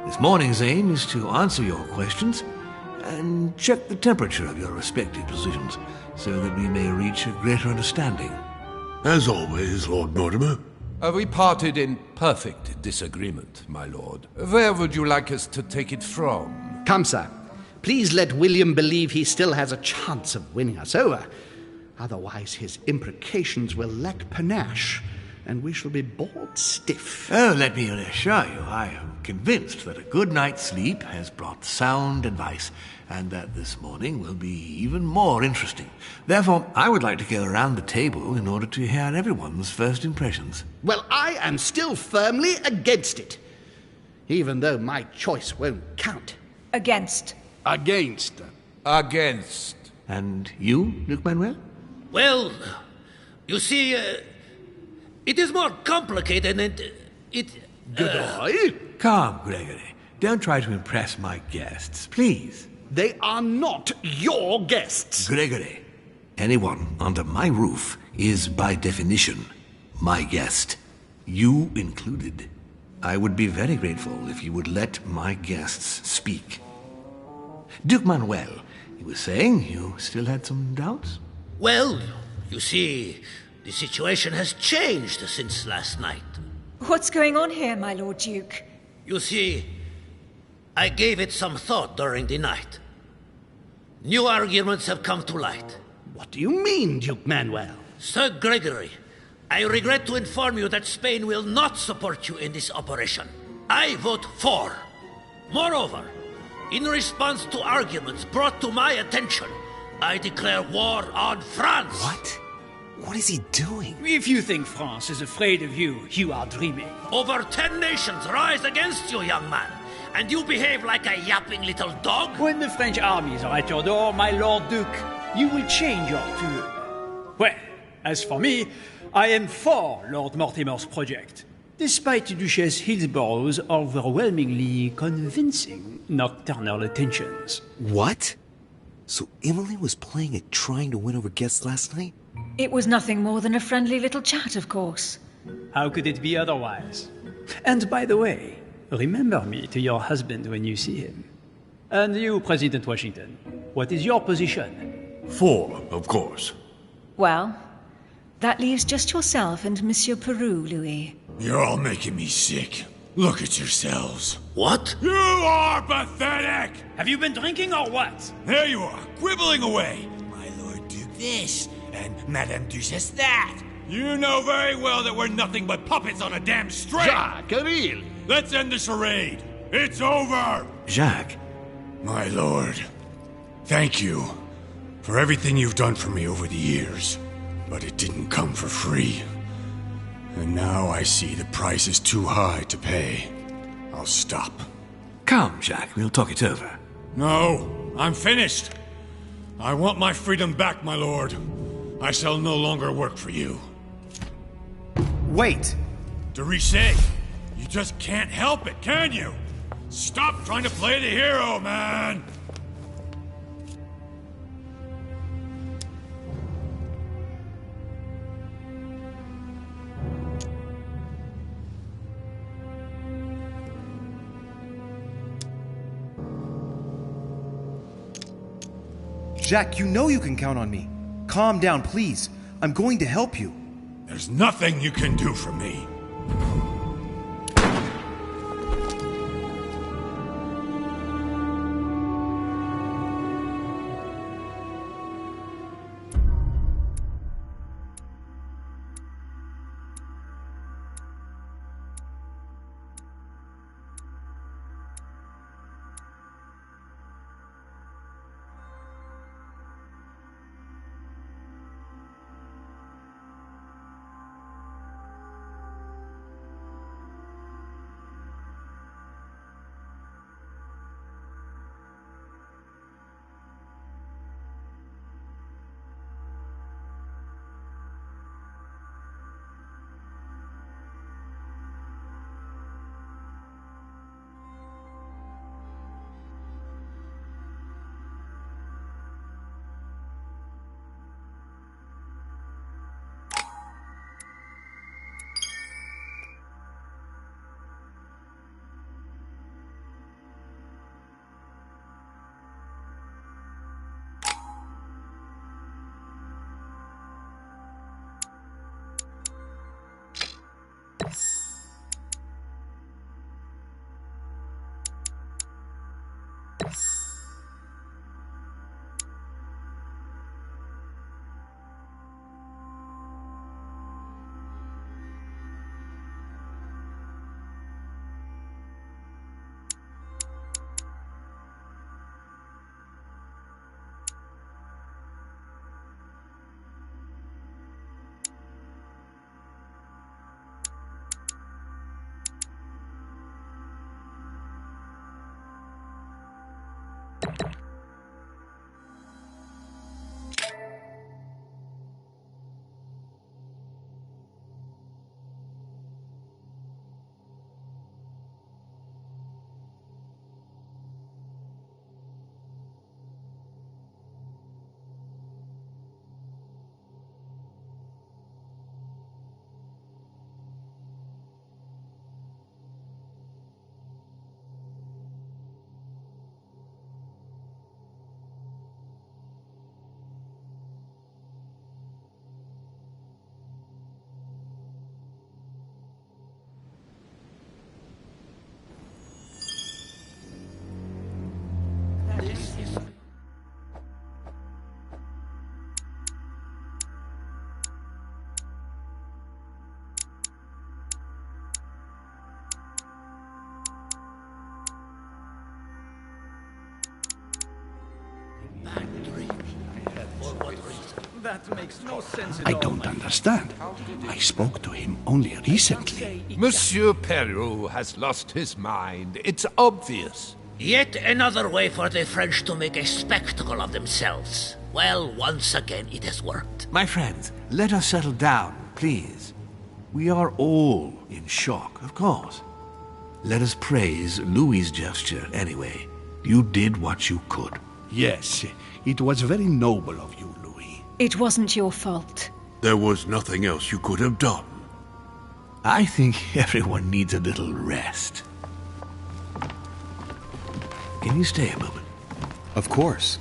This morning's aim is to answer your questions and check the temperature of your respective positions so that we may reach a greater understanding. As always, Lord Mortimer. We parted in perfect disagreement, my lord. Where would you like us to take it from? Come, sir. Please let William believe he still has a chance of winning us over. Otherwise, his imprecations will lack panache, and we shall be bored stiff. Oh, let me assure you, I am convinced that a good night's sleep has brought sound advice, and that this morning will be even more interesting. Therefore, I would like to go around the table in order to hear everyone's first impressions. Well, I am still firmly against it, even though my choice won't count. Against. Against. Against. And you, Duke Manuel? Well, you see, it is more complicated and it... Goodbye. Calm, Gregory. Don't try to impress my guests, please. They are not your guests. Gregory, anyone under my roof is by definition my guest. You included. I would be very grateful if you would let my guests speak. Duke Manuel, You were saying you still had some doubts? Well, you see, the situation has changed since last night. What's going on here, my Lord Duke? You see, I gave it some thought during the night. New arguments have come to light. What do you mean, Duke Manuel? Sir Gregory, I regret to inform you that Spain will not support you in this operation. I vote for. Moreover, in response to arguments brought to my attention, I declare war on France. What? What is he doing? If you think France is afraid of you, you are dreaming. Over 10 nations rise against you, young man, and you behave like a yapping little dog? When the French armies are at your door, my Lord Duke, you will change your tune. Well, as for me, I am for Lord Mortimer's project, despite Duchess Hillsborough's overwhelmingly convincing nocturnal attentions. What? So Emily was playing at trying to win over guests last night? It was nothing more than a friendly little chat, of course. How could it be otherwise? And by the way, remember me to your husband when you see him. And you, President Washington, what is your position? For, of course. Well, that leaves just yourself and Monsieur Peru, Louis. You're all making me sick. Look at yourselves. What? You are pathetic! Have you been drinking or what? There you are, quibbling away. My Lord Duke this, and Madame Duchess that. You know very well that we're nothing but puppets on a damn string. Jacques, really? Let's end the charade. It's over! Jacques. My lord, thank you for everything you've done for me over the years. But it didn't come for free. And now I see the price is too high to pay. I'll stop. Come, Jacques, we'll talk it over. No, I'm finished. I want my freedom back, my lord. I shall no longer work for you. Wait! De Richet, you just can't help it, can you? Stop trying to play the hero, man! Jacques, you know you can count on me. Calm down, please. I'm going to help you. There's nothing you can do for me. That makes no sense at I all, don't understand. I spoke to him only recently. Monsieur Peru has lost his mind. It's obvious. Yet another way for the French to make a spectacle of themselves. Well, once again, it has worked. My friends, let us settle down, please. We are all in shock, of course. Let us praise Louis's gesture anyway. You did what you could. Yes, it was very noble of you, Louis. It wasn't your fault. There was nothing else you could have done. I think everyone needs a little rest. Can you stay a moment? Of course.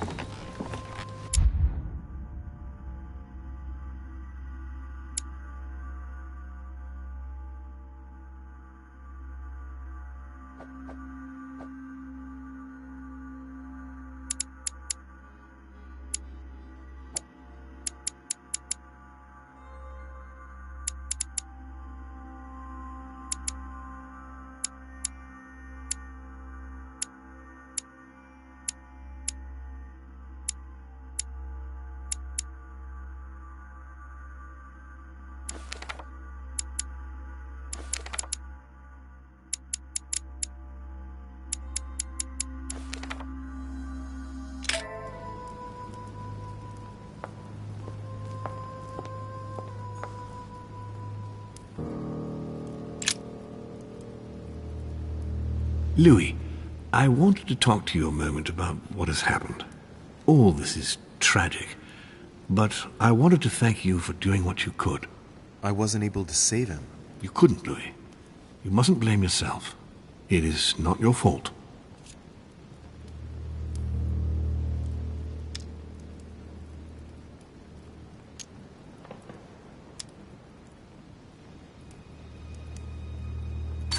Louis, I wanted to talk to you a moment about what has happened. All this is tragic, but I wanted to thank you for doing what you could. I wasn't able to save him. You couldn't, Louis. You mustn't blame yourself. It is not your fault.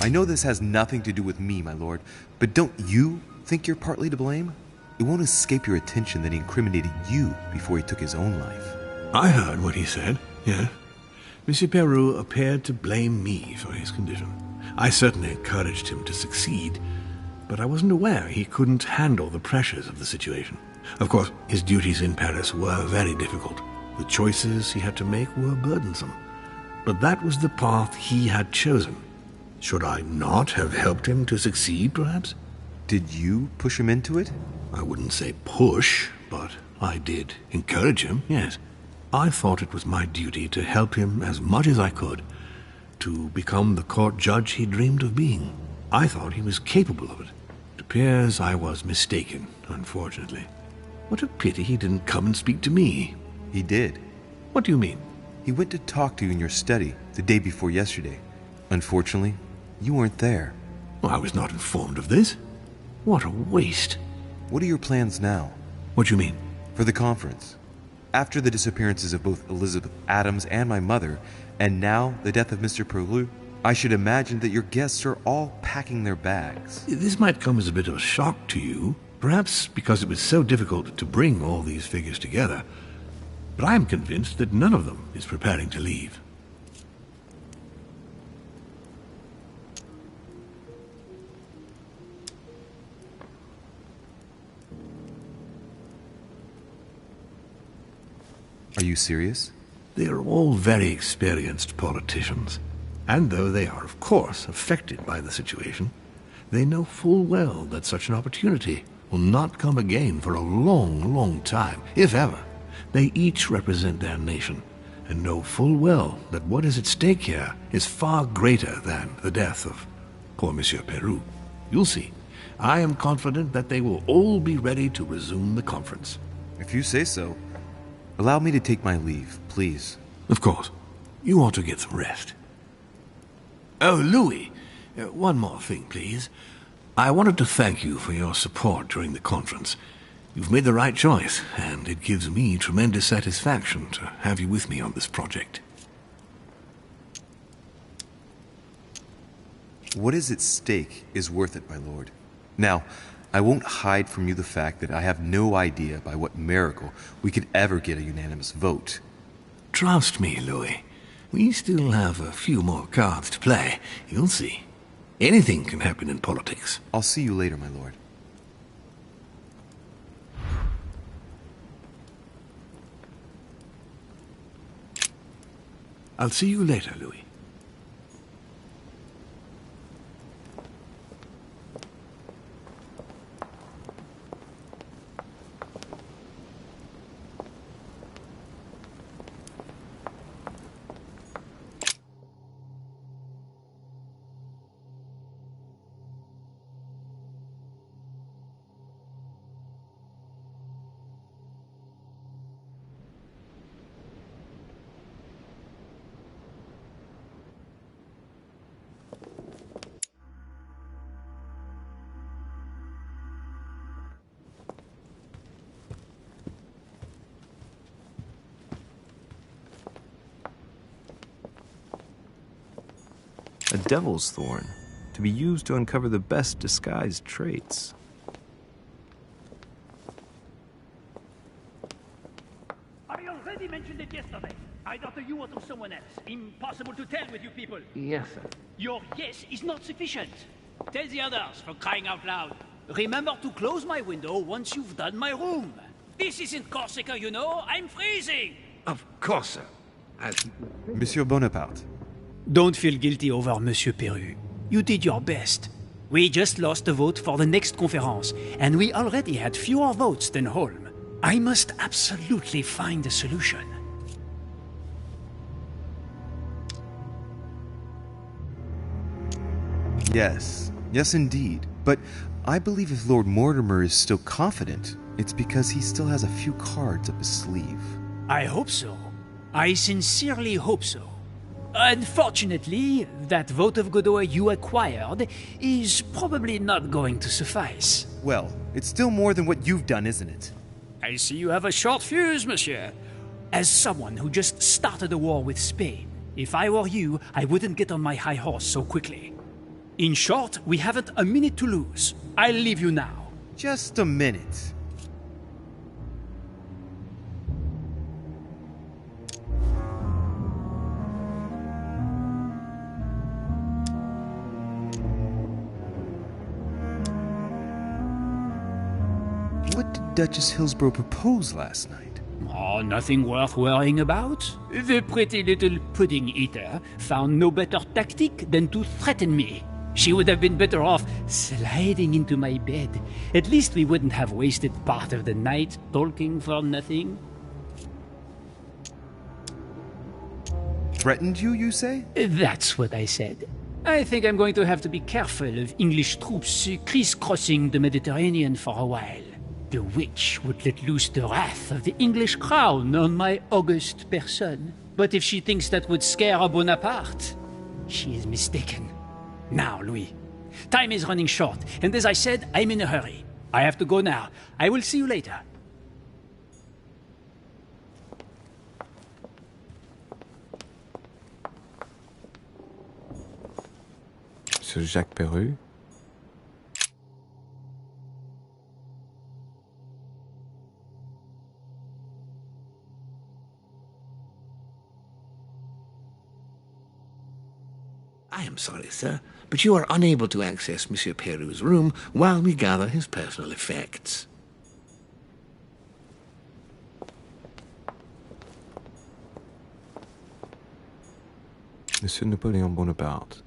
I know this has nothing to do with me, my lord, but don't you think you're partly to blame? It won't escape your attention that he incriminated you before he took his own life. I heard what he said, yes. Monsieur Peru appeared to blame me for his condition. I certainly encouraged him to succeed, but I wasn't aware he couldn't handle the pressures of the situation. Of course, his duties in Paris were very difficult. The choices he had to make were burdensome. But that was the path he had chosen. Should I not have helped him to succeed, perhaps? Did you push him into it? I wouldn't say push, but I did encourage him, yes. I thought it was my duty to help him as much as I could to become the court judge he dreamed of being. I thought he was capable of it. It appears I was mistaken, unfortunately. What a pity he didn't come and speak to me. He did. What do you mean? He went to talk to you in your study the day before yesterday. Unfortunately, you weren't there. Well, I was not informed of this. What a waste. What are your plans now? What do you mean? For the conference. After the disappearances of both Elizabeth Adams and my mother, and now the death of Mr. Peru, I should imagine that your guests are all packing their bags. This might come as a bit of a shock to you, perhaps because it was so difficult to bring all these figures together. But I am convinced that none of them is preparing to leave. Are you serious? They are all very experienced politicians, and though they are, of course, affected by the situation, they know full well that such an opportunity will not come again for a long, long time, if ever. They each represent their nation, and know full well that what is at stake here is far greater than the death of poor Monsieur Peru. You'll see. I am confident that they will all be ready to resume the conference. If you say so. Allow me to take my leave, please. Of course. You ought to get some rest. Oh, Louis, one more thing, please. I wanted to thank you for your support during the conference. You've made the right choice, and it gives me tremendous satisfaction to have you with me on this project. What is at stake is worth it, my lord. Now, I won't hide from you the fact that I have no idea by what miracle we could ever get a unanimous vote. Trust me, Louis. We still have a few more cards to play. You'll see. Anything can happen in politics. I'll see you later, my lord. I'll see you later, Louis. A devil's thorn, to be used to uncover the best disguised traits. I already mentioned it yesterday. Either to you or to someone else. Impossible to tell with you people. Yes, sir. Your yes is not sufficient. Tell the others, for crying out loud. Remember to close my window once you've done my room. This isn't Corsica, you know. I'm freezing. Of course, sir. Monsieur Bonaparte. Don't feel guilty over Monsieur Peru. You did your best. We just lost the vote for the next conference, and we already had fewer votes than Holm. I must absolutely find a solution. Yes. Yes, indeed. But I believe if Lord Mortimer is still confident, it's because he still has a few cards up his sleeve. I hope so. I sincerely hope so. Unfortunately, that vote of Godot you acquired is probably not going to suffice. Well, it's still more than what you've done, isn't it? I see you have a short fuse, monsieur. As someone who just started a war with Spain, if I were you, I wouldn't get on my high horse so quickly. In short, we haven't a minute to lose. I'll leave you now. Just a minute. What did Duchess Hillsborough propose last night? Oh, nothing worth worrying about. The pretty little pudding eater found no better tactic than to threaten me. She would have been better off sliding into my bed. At least we wouldn't have wasted part of the night talking for nothing. Threatened you, you say? That's what I said. I think I'm going to have to be careful of English troops crisscrossing the Mediterranean for a while. The witch would let loose the wrath of the English crown on my august person. But if she thinks that would scare a Bonaparte, she is mistaken. Now, Louis, time is running short, and as I said, I'm in a hurry. I have to go now. I will see you later. Sir Jacques Peru? I am sorry, sir, but you are unable to access Monsieur Peru's room while we gather his personal effects. Monsieur Napoleon Bonaparte.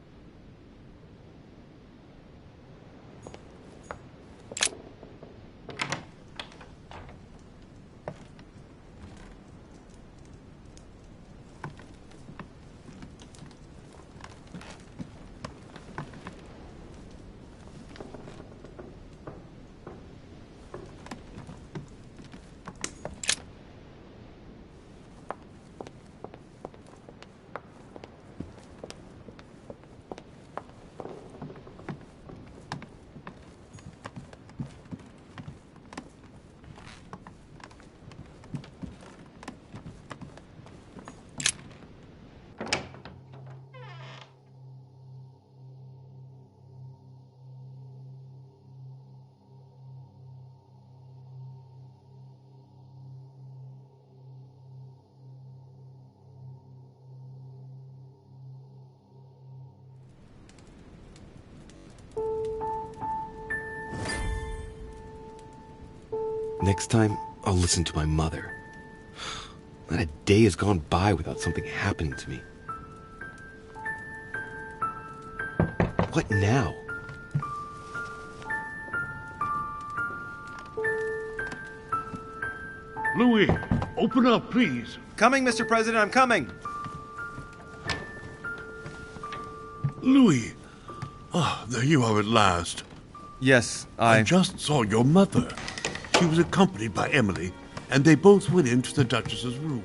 Next time, I'll listen to my mother. Not a day has gone by without something happening to me. What now? Louis, open up, please. Coming, Mr. President, I'm coming. Louis. Ah, there you are at last. Yes, I just saw your mother. She was accompanied by Emily, and they both went into the Duchess's room.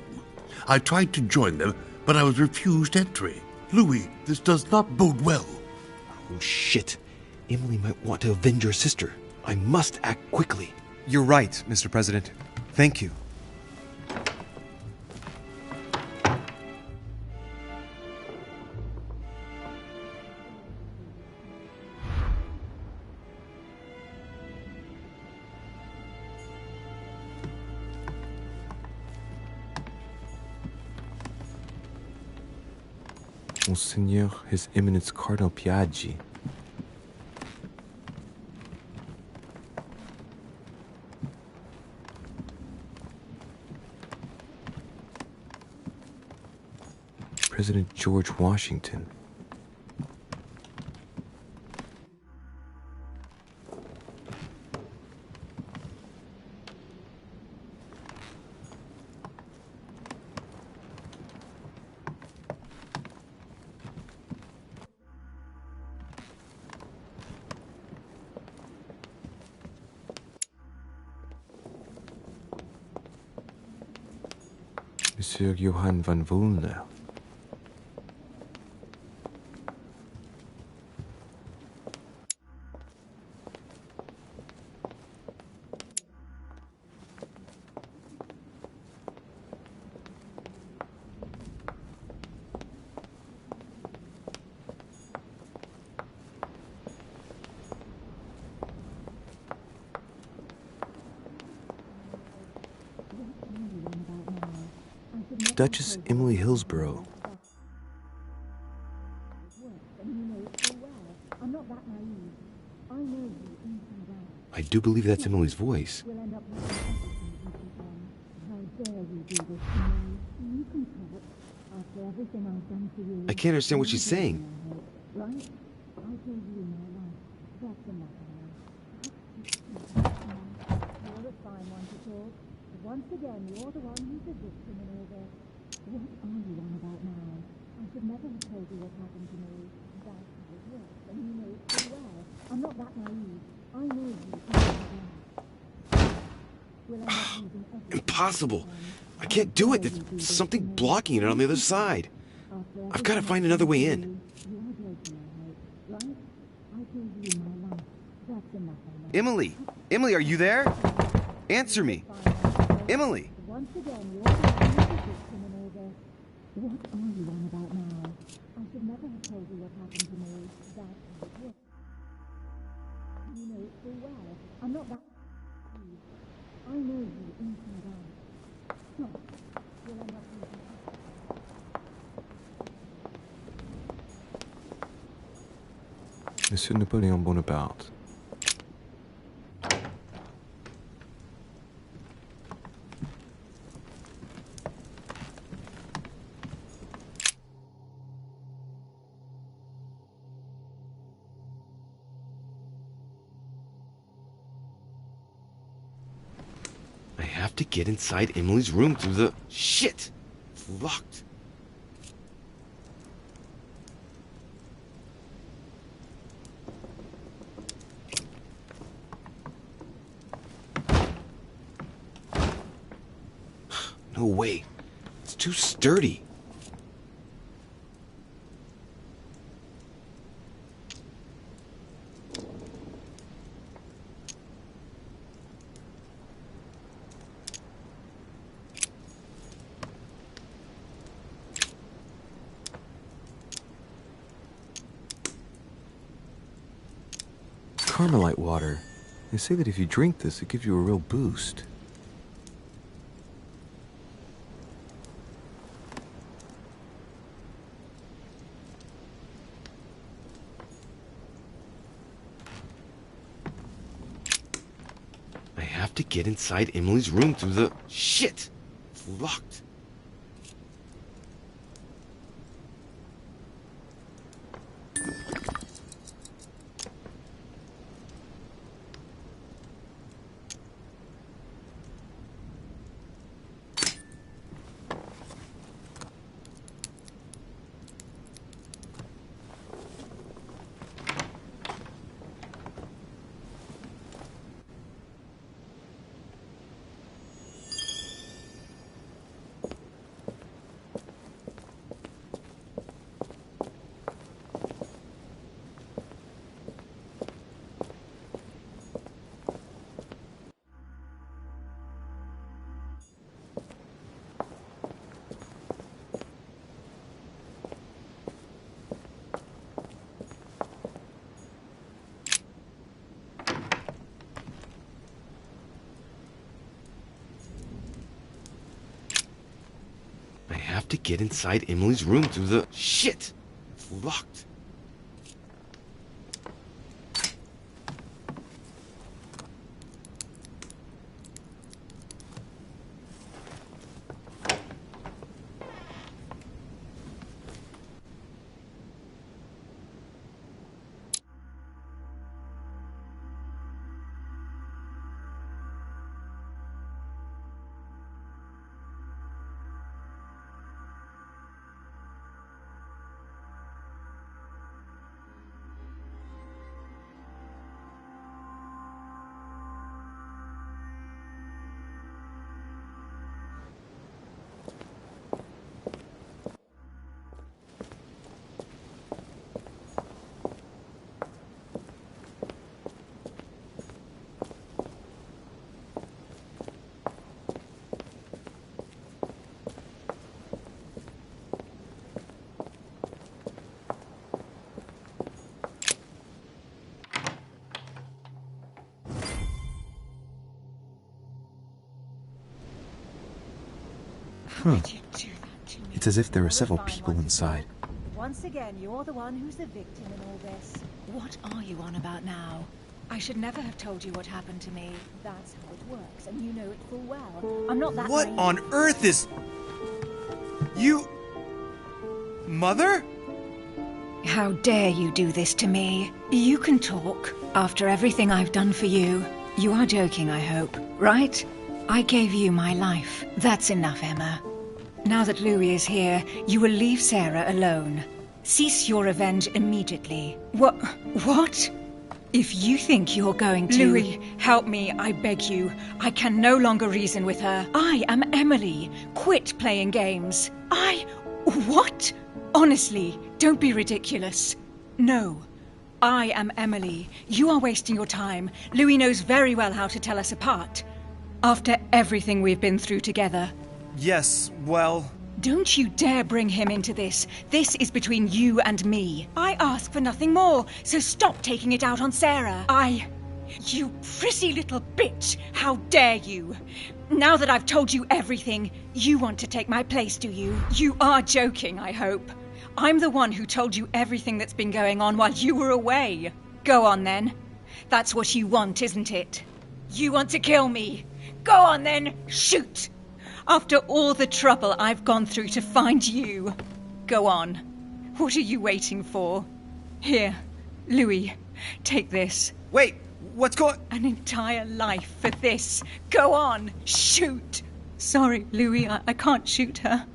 I tried to join them, but I was refused entry. Louis, this does not bode well. Oh, shit. Emily might want to avenge her sister. I must act quickly. You're right, Mr. President. Thank you. Monseigneur, His Eminence Cardinal Piaggi. President George Washington. Monsieur Johann van Volner. Duchess Emily Hillsborough. I do believe that's Emily's voice. I can't understand what she's saying. Once again, you're the one who's a victim in all this. What are you on about now? I should never have told you what happened to me. That's how it works, and you know it so well. I'm not that naive. I know you. We'll end up losing everything. Impossible. I can't do it. There's something blocking it on the other side. I've got to find another way in. Emily! Emily, are you there? Answer me. Emily! Once again, you're the one who's a victim in all this. What are you on about now? I should never have told you what happened to me. That's how it works. You know it so well. I'm not that naive. I know you inside out. Stop. You'll end up losing everything. Monsieur Napoleon Bonaparte. I have to get inside Emily's room through the... Shit! It's locked. No way. It's too sturdy. Carmelite water. They say that if you drink this, it gives you a real boost. I have to get inside Emily's room through the... Shit! It's locked. to get inside Emily's room through the... Shit! It's locked. It's as if there are several people inside. Once again, you're the one who's the victim in all this. What are you on about now? I should never have told you what happened to me. That's how it works, and you know it full well. I'm not that What naive. on earth is... You... Mother? How dare you do this to me? You can talk after everything I've done for you. You are joking, I hope, right? I gave you my life. That's enough, Emma. Now that Louis is here, you will leave Sarah alone. Cease your revenge immediately. What? If you think you're going to... Louis, help me, I beg you. I can no longer reason with her. I am Emily. Quit playing games. What? Honestly, don't be ridiculous. No. I am Emily. You are wasting your time. Louis knows very well how to tell us apart. After everything we've been through together. Yes, well... Don't you dare bring him into this. This is between you and me. I ask for nothing more, so stop taking it out on Sarah. You prissy little bitch! How dare you! Now that I've told you everything, you want to take my place, do you? You are joking, I hope. I'm the one who told you everything that's been going on while you were away. Go on, then. That's what you want, isn't it? You want to kill me. Go on, then. Shoot! After all the trouble I've gone through to find you. Go on. What are you waiting for? Here, Louis, take this. Wait, what's going... An entire life for this. Go on, shoot. Sorry, Louis, I can't shoot her.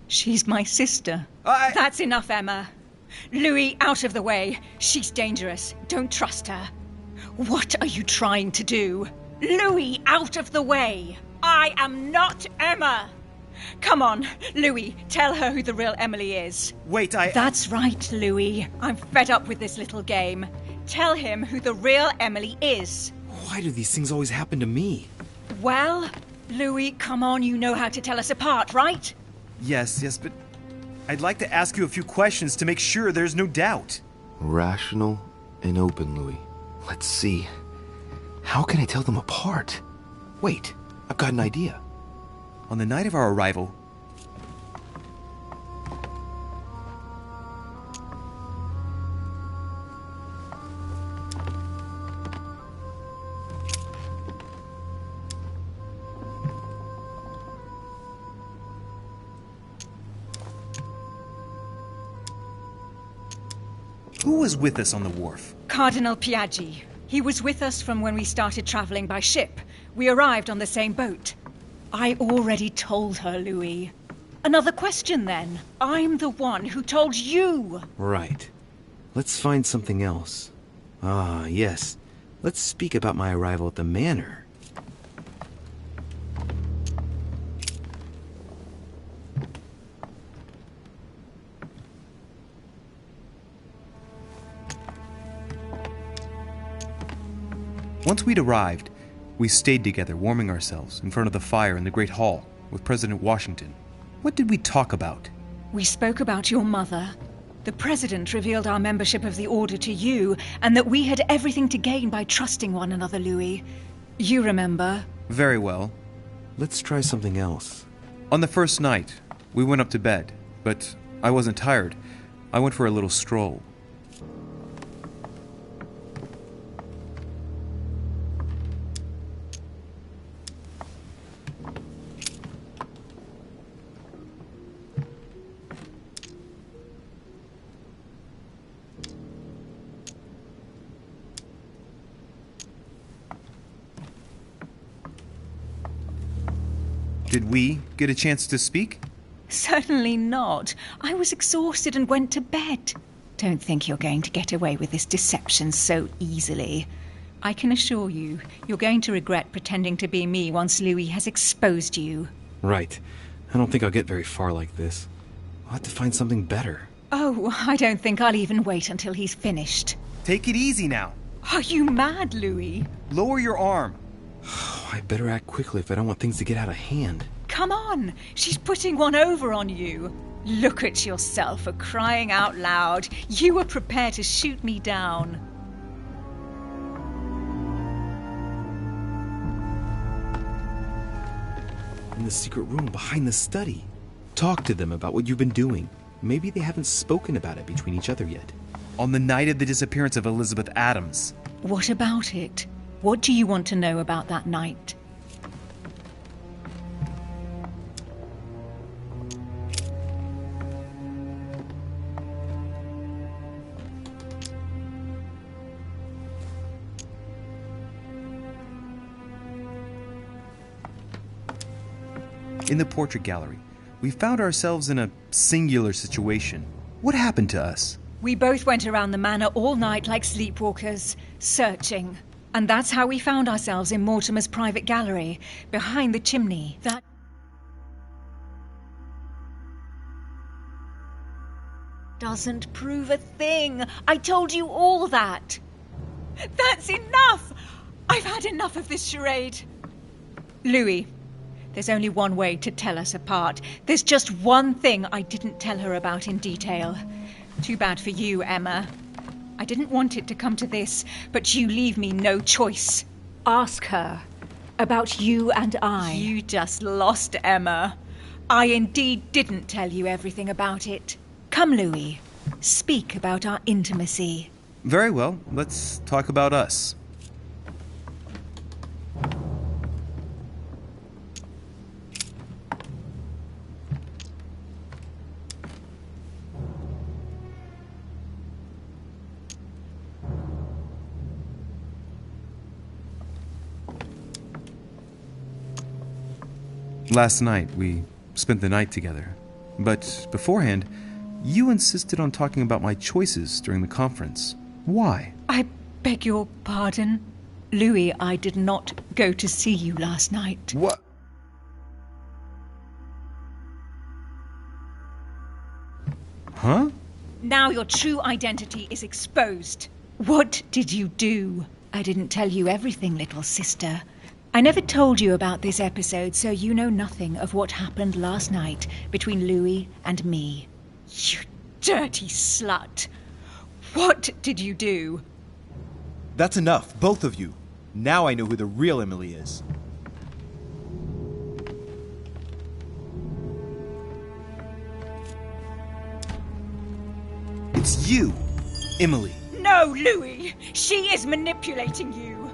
She's my sister. That's enough, Emma. Louis, out of the way. She's dangerous. Don't trust her. What are you trying to do? Louis, out of the way. I am not Emma! Come on, Louis, tell her who the real Emily is. Wait, That's right, Louis. I'm fed up with this little game. Tell him who the real Emily is. Why do these things always happen to me? Well, Louis, come on, you know how to tell us apart, right? Yes, but I'd like to ask you a few questions to make sure there's no doubt. Rational and open, Louis. Let's see. How can I tell them apart? Wait, I've got an idea. On the night of our arrival... Who was with us on the wharf? Cardinal Piaggi. He was with us from when we started traveling by ship. We arrived on the same boat. I already told her, Louis. Another question, then. I'm the one who told you. Right. Let's find something else. Ah, yes. Let's speak about my arrival at the manor. Once we'd arrived, we stayed together, warming ourselves in front of the fire in the Great Hall with President Washington. What did we talk about? We spoke about your mother. The President revealed our membership of the Order to you, and that we had everything to gain by trusting one another, Louis. You remember? Very well. Let's try something else. On the first night, We went up to bed, but I wasn't tired. I went for a little stroll. Did we get a chance to speak? Certainly not. I was exhausted and went to bed. Don't think you're going to get away with this deception so easily. I can assure you, you're going to regret pretending to be me once Louis has exposed you. Right. I don't think I'll get very far like this. I'll have to find something better. Oh, I don't think I'll even wait until he's finished. Take it easy now. Are you mad, Louis? Lower your arm. I better act quickly if I don't want things to get out of hand. Come on, she's putting one over on you. Look at yourself for crying out loud. You were prepared to shoot me down. In the secret room behind the study. Talk to them about what you've been doing. Maybe they haven't spoken about it between each other yet. On the night of the disappearance of Elizabeth Adams. What about it? What do you want to know about that night? In the portrait gallery, we found ourselves in a singular situation. What happened to us? We both went around the manor all night like sleepwalkers, searching. And that's how we found ourselves in Mortimer's private gallery, behind the chimney. That doesn't prove a thing. I told you all that. That's enough! I've had enough of this charade. Louis, there's only one way to tell us apart. There's just one thing I didn't tell her about in detail. Too bad for you, Emma. I didn't want it to come to this, but you leave me no choice. Ask her about you and I. You just lost, Emma. I indeed didn't tell you everything about it. Come, Louis. Speak about our intimacy. Very well, let's talk about us. Last night, we spent the night together. But beforehand, you insisted on talking about my choices during the conference. Why? I beg your pardon? Louis, I did not go to see you last night. What? Huh? Now your true identity is exposed. What did you do? I didn't tell you everything, little sister. I never told you about this episode, so you know nothing of what happened last night between Louis and me. You dirty slut! What did you do? That's enough, both of you. Now I know who the real Emily is. It's you, Emily. No, Louis! She is manipulating you!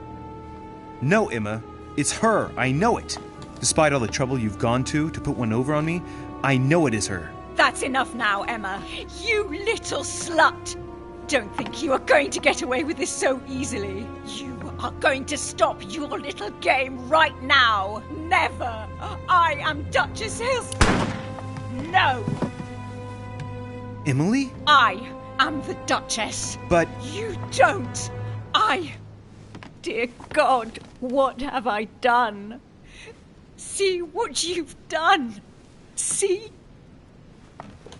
No, Emma. It's her. I know it. Despite all the trouble you've gone to put one over on me, I know it is her. That's enough now, Emma. You little slut! Don't think you are going to get away with this so easily. You are going to stop your little game right now. Never! I am Duchess Hills. No! Emily? I am the Duchess. But... You don't! Dear God, what have I done? See what you've done. See?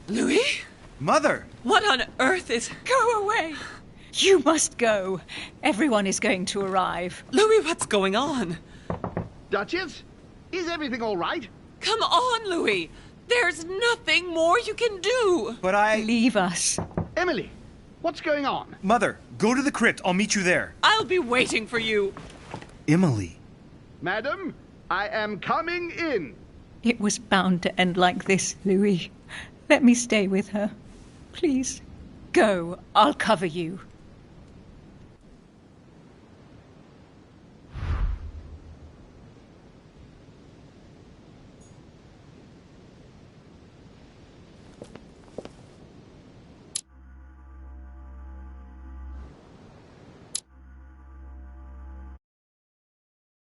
Louis? Mother! What on earth is... Go away! You must go. Everyone is going to arrive. Louis, what's going on? Duchess, is everything all right? Come on, Louis. There's nothing more you can do. But I... Leave us. Emily, what's going on? Mother, go to the crypt. I'll meet you there. I'll be waiting for you. Emily. Madam, I am coming in. It was bound to end like this, Louis. Let me stay with her. Please. Go. I'll cover you.